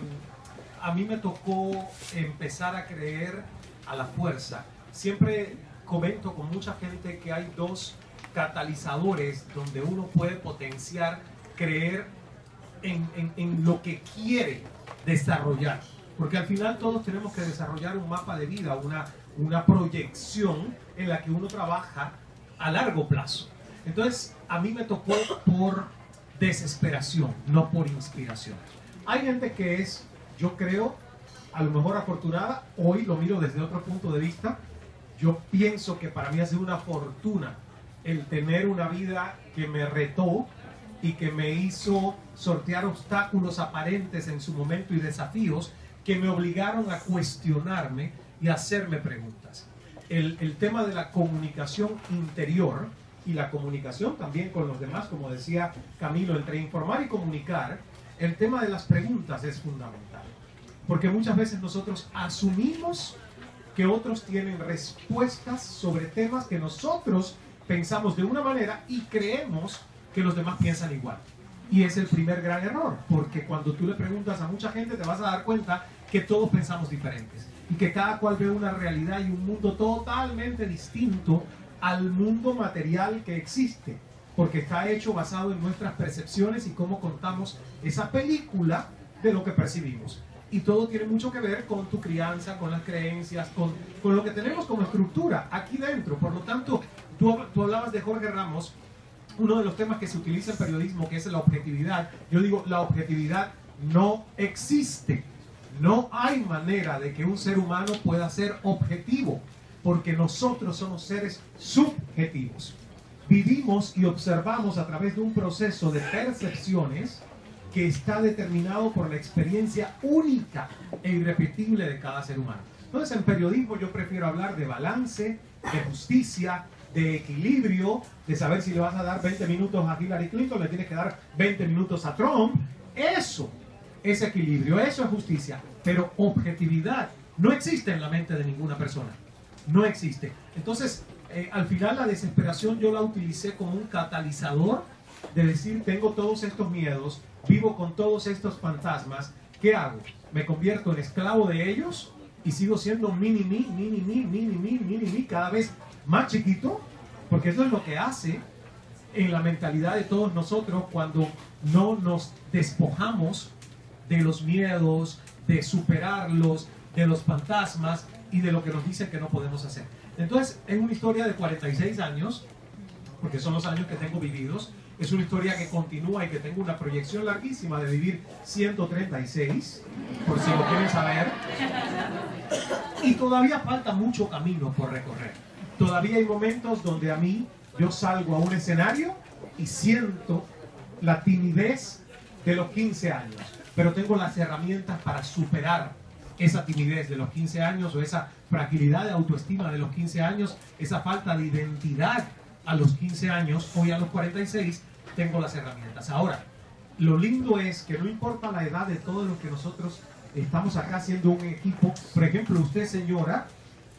a mí me tocó empezar a creer a la fuerza. Siempre comento con mucha gente que hay 2 catalizadores donde uno puede potenciar creer en lo que quiere desarrollar. Porque al final todos tenemos que desarrollar un mapa de vida, una proyección en la que uno trabaja a largo plazo. Entonces, a mí me tocó por desesperación, no por inspiración. Hay gente que es, yo creo, a lo mejor afortunada. Hoy lo miro desde otro punto de vista. Yo pienso que para mí ha sido una fortuna el tener una vida que me retó y que me hizo sortear obstáculos aparentes en su momento y desafíos que me obligaron a cuestionarme y a hacerme preguntas. El tema de la comunicación interior y la comunicación también con los demás, como decía Camilo, entre informar y comunicar, el tema de las preguntas es fundamental. Porque muchas veces nosotros asumimos que otros tienen respuestas sobre temas que nosotros pensamos de una manera y creemos que los demás piensan igual. Y es el primer gran error, porque cuando tú le preguntas a mucha gente te vas a dar cuenta que todos pensamos diferentes y que cada cual ve una realidad y un mundo totalmente distinto al mundo material que existe, porque está hecho basado en nuestras percepciones y cómo contamos esa película de lo que percibimos. Y todo tiene mucho que ver con tu crianza, con las creencias, con lo que tenemos como estructura aquí dentro. Por lo tanto, tú hablabas de Jorge Ramos, uno de los temas que se utiliza en periodismo, que es la objetividad. Yo digo, la objetividad no existe. No hay manera de que un ser humano pueda ser objetivo, porque nosotros somos seres subjetivos. Vivimos y observamos a través de un proceso de percepciones que está determinado por la experiencia única e irrepetible de cada ser humano. Entonces, en periodismo yo prefiero hablar de balance, de justicia, de equilibrio, de saber si le vas a dar 20 minutos a Hillary Clinton, le tienes que dar 20 minutos a Trump. Eso es equilibrio, eso es justicia. Pero objetividad no existe en la mente de ninguna persona. No existe. Entonces, al final la desesperación yo la utilicé como un catalizador de decir, tengo todos estos miedos, vivo con todos estos fantasmas, ¿qué hago? ¿Me convierto en esclavo de ellos y sigo siendo mini-mí, cada vez más chiquito? Porque eso es lo que hace en la mentalidad de todos nosotros cuando no nos despojamos de los miedos, de superarlos, de los fantasmas y de lo que nos dicen que no podemos hacer. Entonces, es una historia de 46 años, porque son los años que tengo vividos. Es una historia que continúa y que tengo una proyección larguísima de vivir 136, por si lo quieren saber. Y todavía falta mucho camino por recorrer. Todavía hay momentos donde a mí, yo salgo a un escenario y siento la timidez de los 15 años. Pero tengo las herramientas para superar esa timidez de los 15 años o esa fragilidad de autoestima de los 15 años, esa falta de identidad a los 15 años. Hoy a los 46 tengo las herramientas. Ahora, lo lindo es que no importa la edad de todos los que nosotros estamos acá haciendo un equipo. Por ejemplo, usted, señora,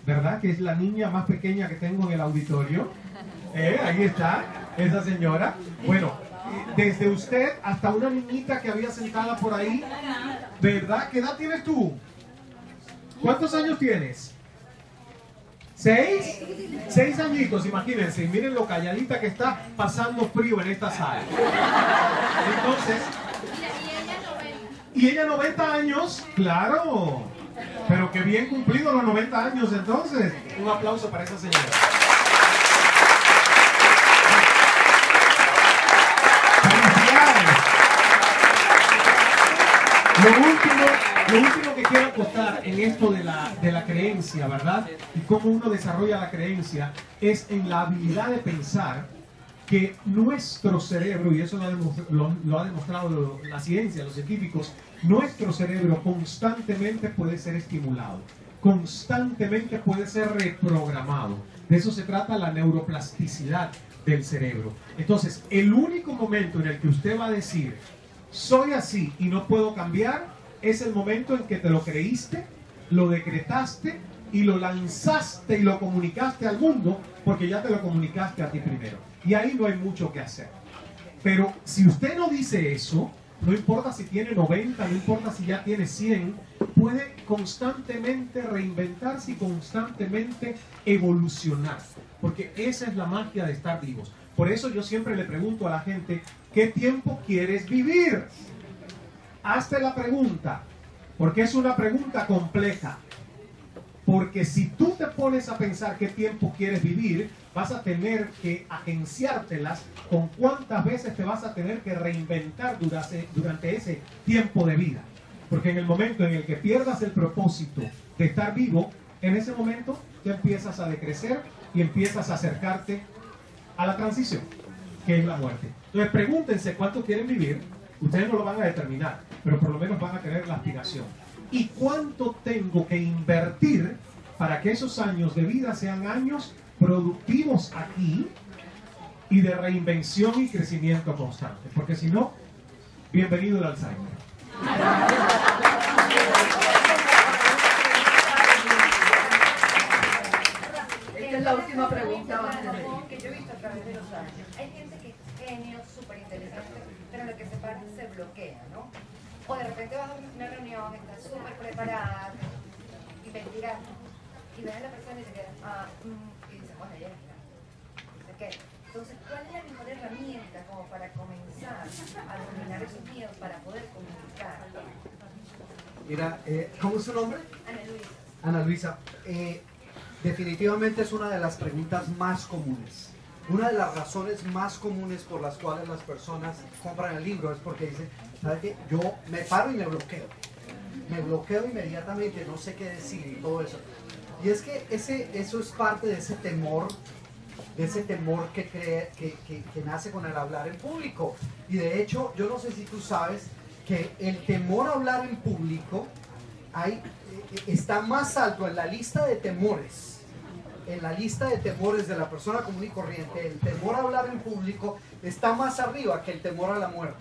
¿verdad? Que es la niña más pequeña que tengo en el auditorio. Ahí está, esa señora. Bueno, desde usted hasta una niñita que había sentada por ahí, ¿verdad? ¿Qué edad tienes tú? ¿Cuántos años tienes? ¿6? 6 añitos, imagínense. Y miren lo calladita que está, pasando frío en esta sala. Entonces... ¿Y ella 90 años? ¡Claro! Pero que bien cumplido los 90 años entonces. Un aplauso para esa señora. Lo último que quiero acotar en esto de la creencia, ¿verdad? Y cómo uno desarrolla la creencia es en la habilidad de pensar que nuestro cerebro, y eso lo ha demostrado la ciencia, los científicos, nuestro cerebro constantemente puede ser estimulado, constantemente puede ser reprogramado. De eso se trata la neuroplasticidad del cerebro. Entonces, el único momento en el que usted va a decir, soy así y no puedo cambiar, es el momento en que te lo creíste, lo decretaste y lo lanzaste y lo comunicaste al mundo, porque ya te lo comunicaste a ti primero. Y ahí no hay mucho que hacer. Pero si usted no dice eso, no importa si tiene 90, no importa si ya tiene 100, puede constantemente reinventarse y constantemente evolucionar. Porque esa es la magia de estar vivos. Por eso yo siempre le pregunto a la gente, ¿qué tiempo quieres vivir? Hazte la pregunta, porque es una pregunta compleja. Porque si tú te pones a pensar qué tiempo quieres vivir, vas a tener que agenciártelas con cuántas veces te vas a tener que reinventar durante ese tiempo de vida. Porque en el momento en el que pierdas el propósito de estar vivo, en ese momento tú empiezas a decrecer y empiezas a acercarte a la transición, que es la muerte. Entonces pregúntense cuánto quieren vivir. Ustedes no lo van a determinar, pero por lo menos van a tener la aspiración. ¿Y cuánto tengo que invertir para que esos años de vida sean años productivos aquí y de reinvención y crecimiento constante? Porque si no, bienvenido el Alzheimer. Esta es la última pregunta. Que yo he visto a través de los años. Hay gente que es genio, súper interesante, pero lo que se para se bloquea, ¿no? O de repente vas a una reunión, estás súper preparada, investigando, y ves a la persona y te quedas, y dices, bueno, ya es. Entonces, ¿cuál es la mejor herramienta como para comenzar a dominar esos miedos, para poder comunicar? Mira, ¿cómo es su nombre? Ana Luisa. Ana Luisa, definitivamente es una de las preguntas más comunes. Una de las razones más comunes por las cuales las personas compran el libro es porque dicen, ¿sabes qué? Yo me paro y me bloqueo. Me bloqueo inmediatamente, no sé qué decir y todo eso. Y es que eso es parte de ese temor que nace con el hablar en público. Y de hecho, yo no sé si tú sabes que el temor a hablar en público está más alto en la lista de temores. En la lista de temores de la persona común y corriente, el temor a hablar en público está más arriba que el temor a la muerte.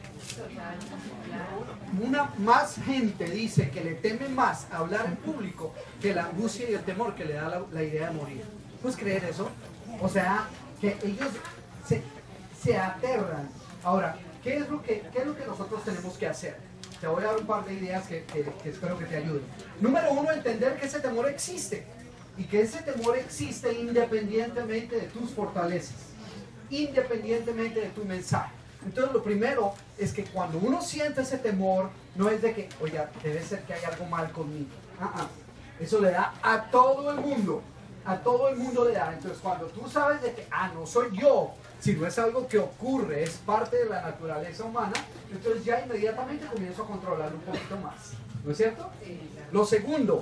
Más gente dice que le teme más a hablar en público que la angustia y el temor que le da la idea de morir. ¿Puedes creer eso? O sea, que ellos se aterran. Ahora, ¿qué es lo que nosotros tenemos que hacer? Te voy a dar un par de ideas que espero que te ayuden. Número uno, entender que ese temor existe. Y que ese temor existe independientemente de tus fortalezas, independientemente de tu mensaje. Entonces lo primero es que cuando uno siente ese temor, no es de que, oye, debe ser que hay algo mal conmigo. Eso le da a todo el mundo le da. Entonces cuando tú sabes de que, no soy yo, si no es algo que ocurre, es parte de la naturaleza humana, entonces ya inmediatamente comienzo a controlarlo un poquito más. ¿No es cierto? Lo segundo,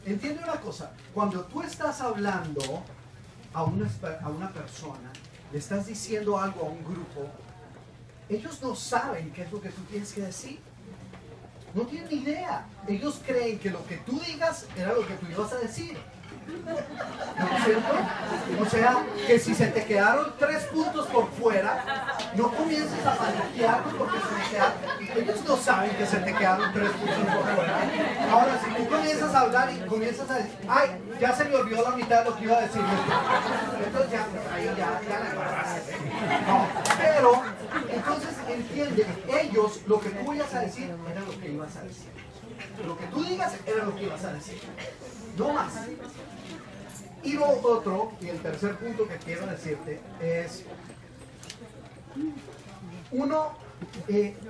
entiende una cosa, cuando tú estás hablando a una persona, le estás diciendo algo a un grupo, ellos no saben qué es lo que tú tienes que decir. No tienen ni idea. Ellos creen que lo que tú digas era lo que tú ibas a decir. ¿No es cierto? O sea, que si se te quedaron 3 puntos por fuera, no comiences a paniquear porque se me quedaron. Ellos no saben que se te quedaron 3 puntos por fuera. Ahora, si tú comienzas a hablar y comienzas a decir, ay, ya se me olvidó la mitad de lo que iba a decir. Entonces ya la embarraste. No, pero, entonces entiende, ellos, lo que tú vayas a decir, era lo que ibas a decir. Lo que tú digas, era lo que ibas a decir. No más. Y lo otro, y el tercer punto que quiero decirte es,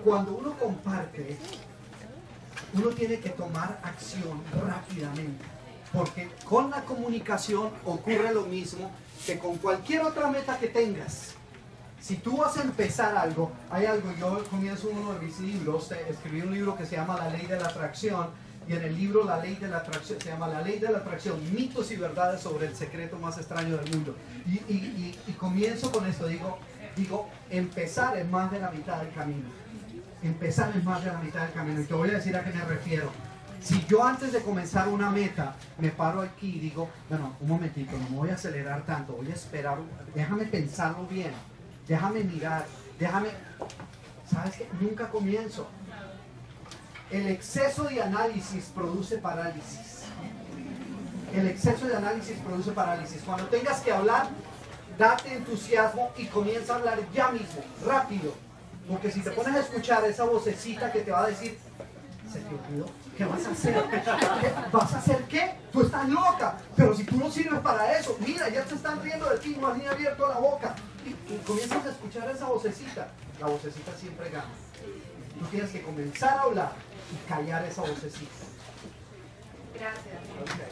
cuando uno comparte, uno tiene que tomar acción rápidamente, porque con la comunicación ocurre lo mismo que con cualquier otra meta que tengas. Si tú vas a empezar algo, yo comienzo uno de mis libros, escribí un libro que se llama La Ley de la Atracción, y en el libro La Ley de la Atracción, se llama La Ley de la Atracción, mitos y verdades sobre el secreto más extraño del mundo. Y comienzo con esto, digo, empezar es más de la mitad del camino. Empezar es más de la mitad del camino. Y te voy a decir a qué me refiero. Si yo antes de comenzar una meta, me paro aquí y digo, bueno, un momentito, no me voy a acelerar tanto, voy a esperar, déjame pensarlo bien, déjame mirar, ¿sabes qué? Nunca comienzo. El exceso de análisis produce parálisis. El exceso de análisis produce parálisis. Cuando tengas que hablar, date entusiasmo y comienza a hablar ya mismo, rápido. Porque si te pones a escuchar esa vocecita que te va a decir, se te olvidó, ¿qué vas a hacer? ¿Vas a hacer qué? Tú estás loca. Pero si tú no sirves para eso, mira, ya te están riendo de ti, no has ni abierto la boca. Y comienzas a escuchar esa vocecita. La vocecita siempre gana. Tú tienes que comenzar a hablar y callar esa vocecita. Gracias. Okay.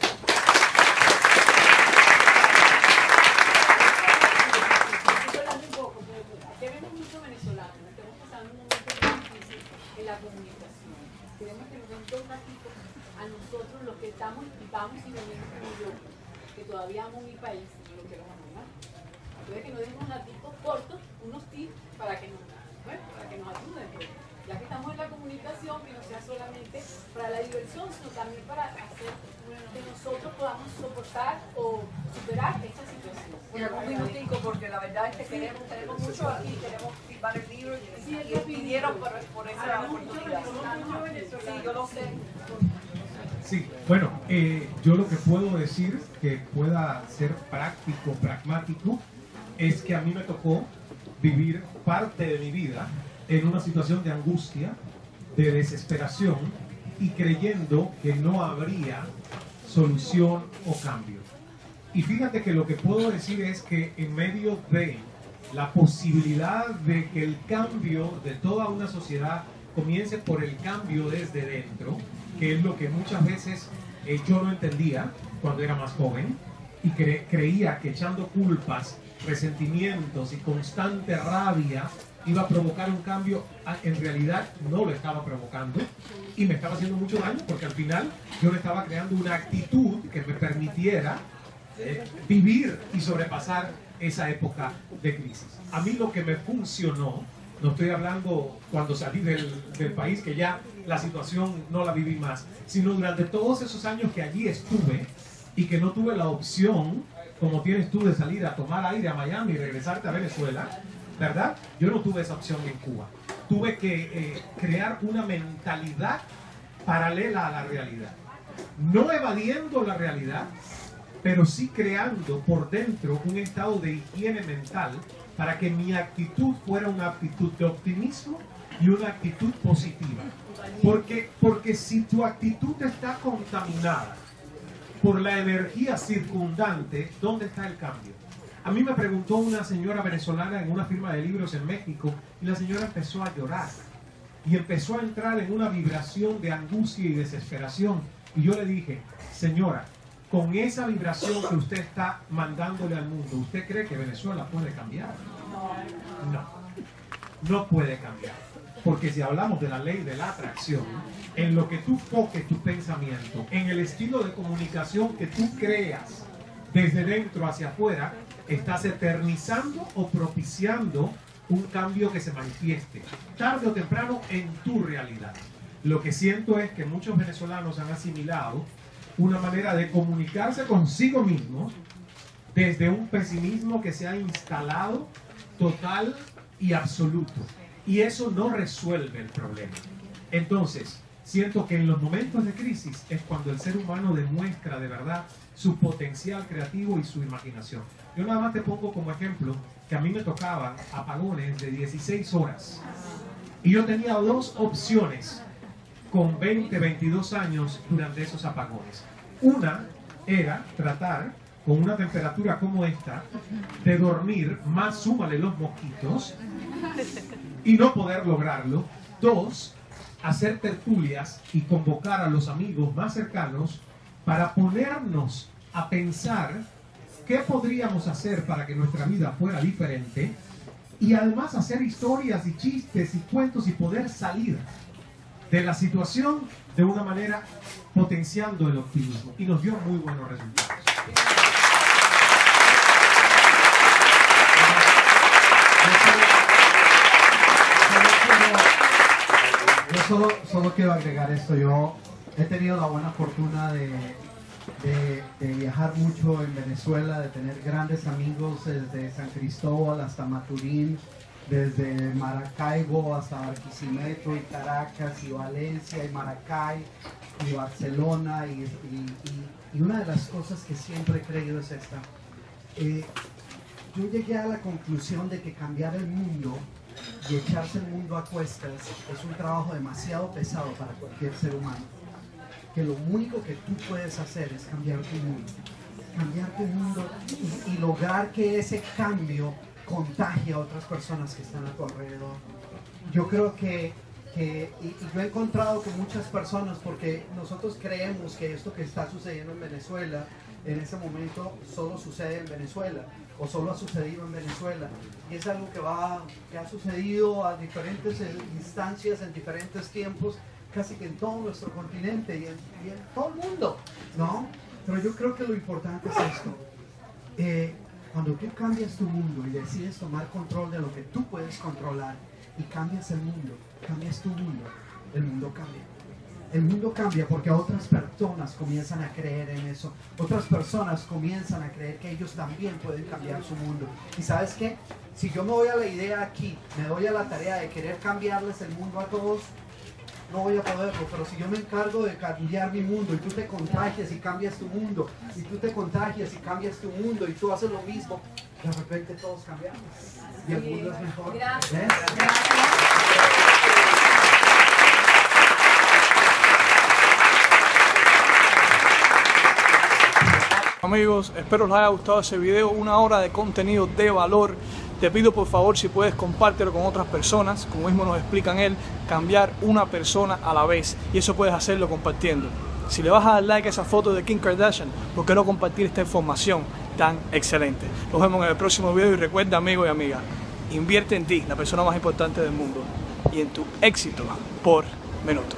Tenemos muchos venezolanos, estamos pasando un momento muy difícil en la comunicación. Queremos que nos den 2 ratitos a nosotros, los que estamos y vamos y venimos como yo, que todavía amo mi país, y lo quiero abandonar. Entonces que nos den unos ratitos cortos, unos tips para que nos ayuden. Ya que estamos en la comunicación, que no sea solamente para la diversión, sino también para hacer que nosotros podamos soportar o superar esta situación. Bueno, un minutico, porque la verdad es que tenemos mucho aquí, queremos firmar el libro y pidieron por esa oportunidad. Sí, yo lo sé. Sí, bueno, yo lo que puedo decir que pueda ser práctico, pragmático, es que a mí me tocó vivir parte de mi vida en una situación de angustia, de desesperación y creyendo que no habría solución o cambio. Y fíjate que lo que puedo decir es que en medio de la posibilidad de que el cambio de toda una sociedad comience por el cambio desde dentro, que es lo que muchas veces yo no entendía cuando era más joven y creía que echando culpas, resentimientos y constante rabia iba a provocar un cambio, en realidad no lo estaba provocando y me estaba haciendo mucho daño porque al final yo le estaba creando una actitud que me permitiera vivir y sobrepasar esa época de crisis. A mí lo que me funcionó, no estoy hablando cuando salí del país, que ya la situación no la viví más, sino durante todos esos años que allí estuve y que no tuve la opción, como tienes tú, de salir a tomar aire a Miami y regresarte a Venezuela, ¿verdad? Yo no tuve esa opción en Cuba. Tuve que crear una mentalidad paralela a la realidad. No evadiendo la realidad, pero sí creando por dentro un estado de higiene mental para que mi actitud fuera una actitud de optimismo y una actitud positiva. Porque si tu actitud está contaminada por la energía circundante, ¿dónde está el cambio? A mí me preguntó una señora venezolana en una firma de libros en México y la señora empezó a llorar y empezó a entrar en una vibración de angustia y desesperación. Y yo le dije, señora, con esa vibración que usted está mandándole al mundo, ¿usted cree que Venezuela puede cambiar? No puede cambiar. Porque si hablamos de la ley de la atracción, en lo que tú foques tu pensamiento, en el estilo de comunicación que tú creas desde dentro hacia afuera, estás eternizando o propiciando un cambio que se manifieste tarde o temprano en tu realidad. Lo que siento es que muchos venezolanos han asimilado una manera de comunicarse consigo mismo desde un pesimismo que se ha instalado total y absoluto. Y eso no resuelve el problema. Entonces, siento que en los momentos de crisis es cuando el ser humano demuestra de verdad su potencial creativo y su imaginación. Yo nada más te pongo como ejemplo que a mí me tocaban apagones de 16 horas. Y yo tenía dos opciones con 20, 22 años durante esos apagones. Una era tratar con una temperatura como esta de dormir, más súmale los mosquitos, y no poder lograrlo. Dos, hacer tertulias y convocar a los amigos más cercanos para ponernos a pensar qué podríamos hacer para que nuestra vida fuera diferente, y además hacer historias y chistes y cuentos y poder salir de la situación de una manera potenciando el optimismo, y nos dio muy buenos resultados. Yo solo quiero agregar esto. Yo he tenido la buena fortuna de viajar mucho en Venezuela, de tener grandes amigos desde San Cristóbal hasta Maturín, desde Maracaibo hasta Barquisimeto y Caracas y Valencia y Maracay y Barcelona, y una de las cosas que siempre he creído es esta. Yo llegué a la conclusión de que cambiar el mundo y echarse el mundo a cuestas es un trabajo demasiado pesado para cualquier ser humano. Que lo único que tú puedes hacer es cambiar tu mundo y lograr que ese cambio contagie a otras personas que están a tu alrededor. Yo creo que yo he encontrado con muchas personas, porque nosotros creemos que esto que está sucediendo en Venezuela en ese momento solo sucede en Venezuela, o solo ha sucedido en Venezuela, y es algo que ha sucedido a diferentes instancias en diferentes tiempos, casi que en todo nuestro continente y en todo el mundo, ¿no? Pero yo creo que lo importante es esto. Cuando tú cambias tu mundo y decides tomar control de lo que tú puedes controlar y cambias el mundo, cambias tu mundo, el mundo cambia. El mundo cambia porque otras personas comienzan a creer en eso. Otras personas comienzan a creer que ellos también pueden cambiar su mundo. ¿Y sabes qué? Si yo me doy a la idea aquí, me doy a la tarea de querer cambiarles el mundo a todos, no voy a poderlo. Pero si yo me encargo de cambiar mi mundo y tú te contagias y cambias tu mundo, y tú te contagias y cambias tu mundo y tú haces lo mismo, de repente todos cambiamos y el mundo es mejor. Gracias. Amigos, espero les haya gustado ese video, una hora de contenido de valor. Te pido por favor, si puedes, compártelo con otras personas, como mismo nos explican él, cambiar una persona a la vez, y eso puedes hacerlo compartiendo. Si le vas a dar like a esa foto de Kim Kardashian, ¿por qué no compartir esta información tan excelente? Nos vemos en el próximo video, y recuerda, amigo y amiga, invierte en ti, la persona más importante del mundo, y en tu éxito por minuto.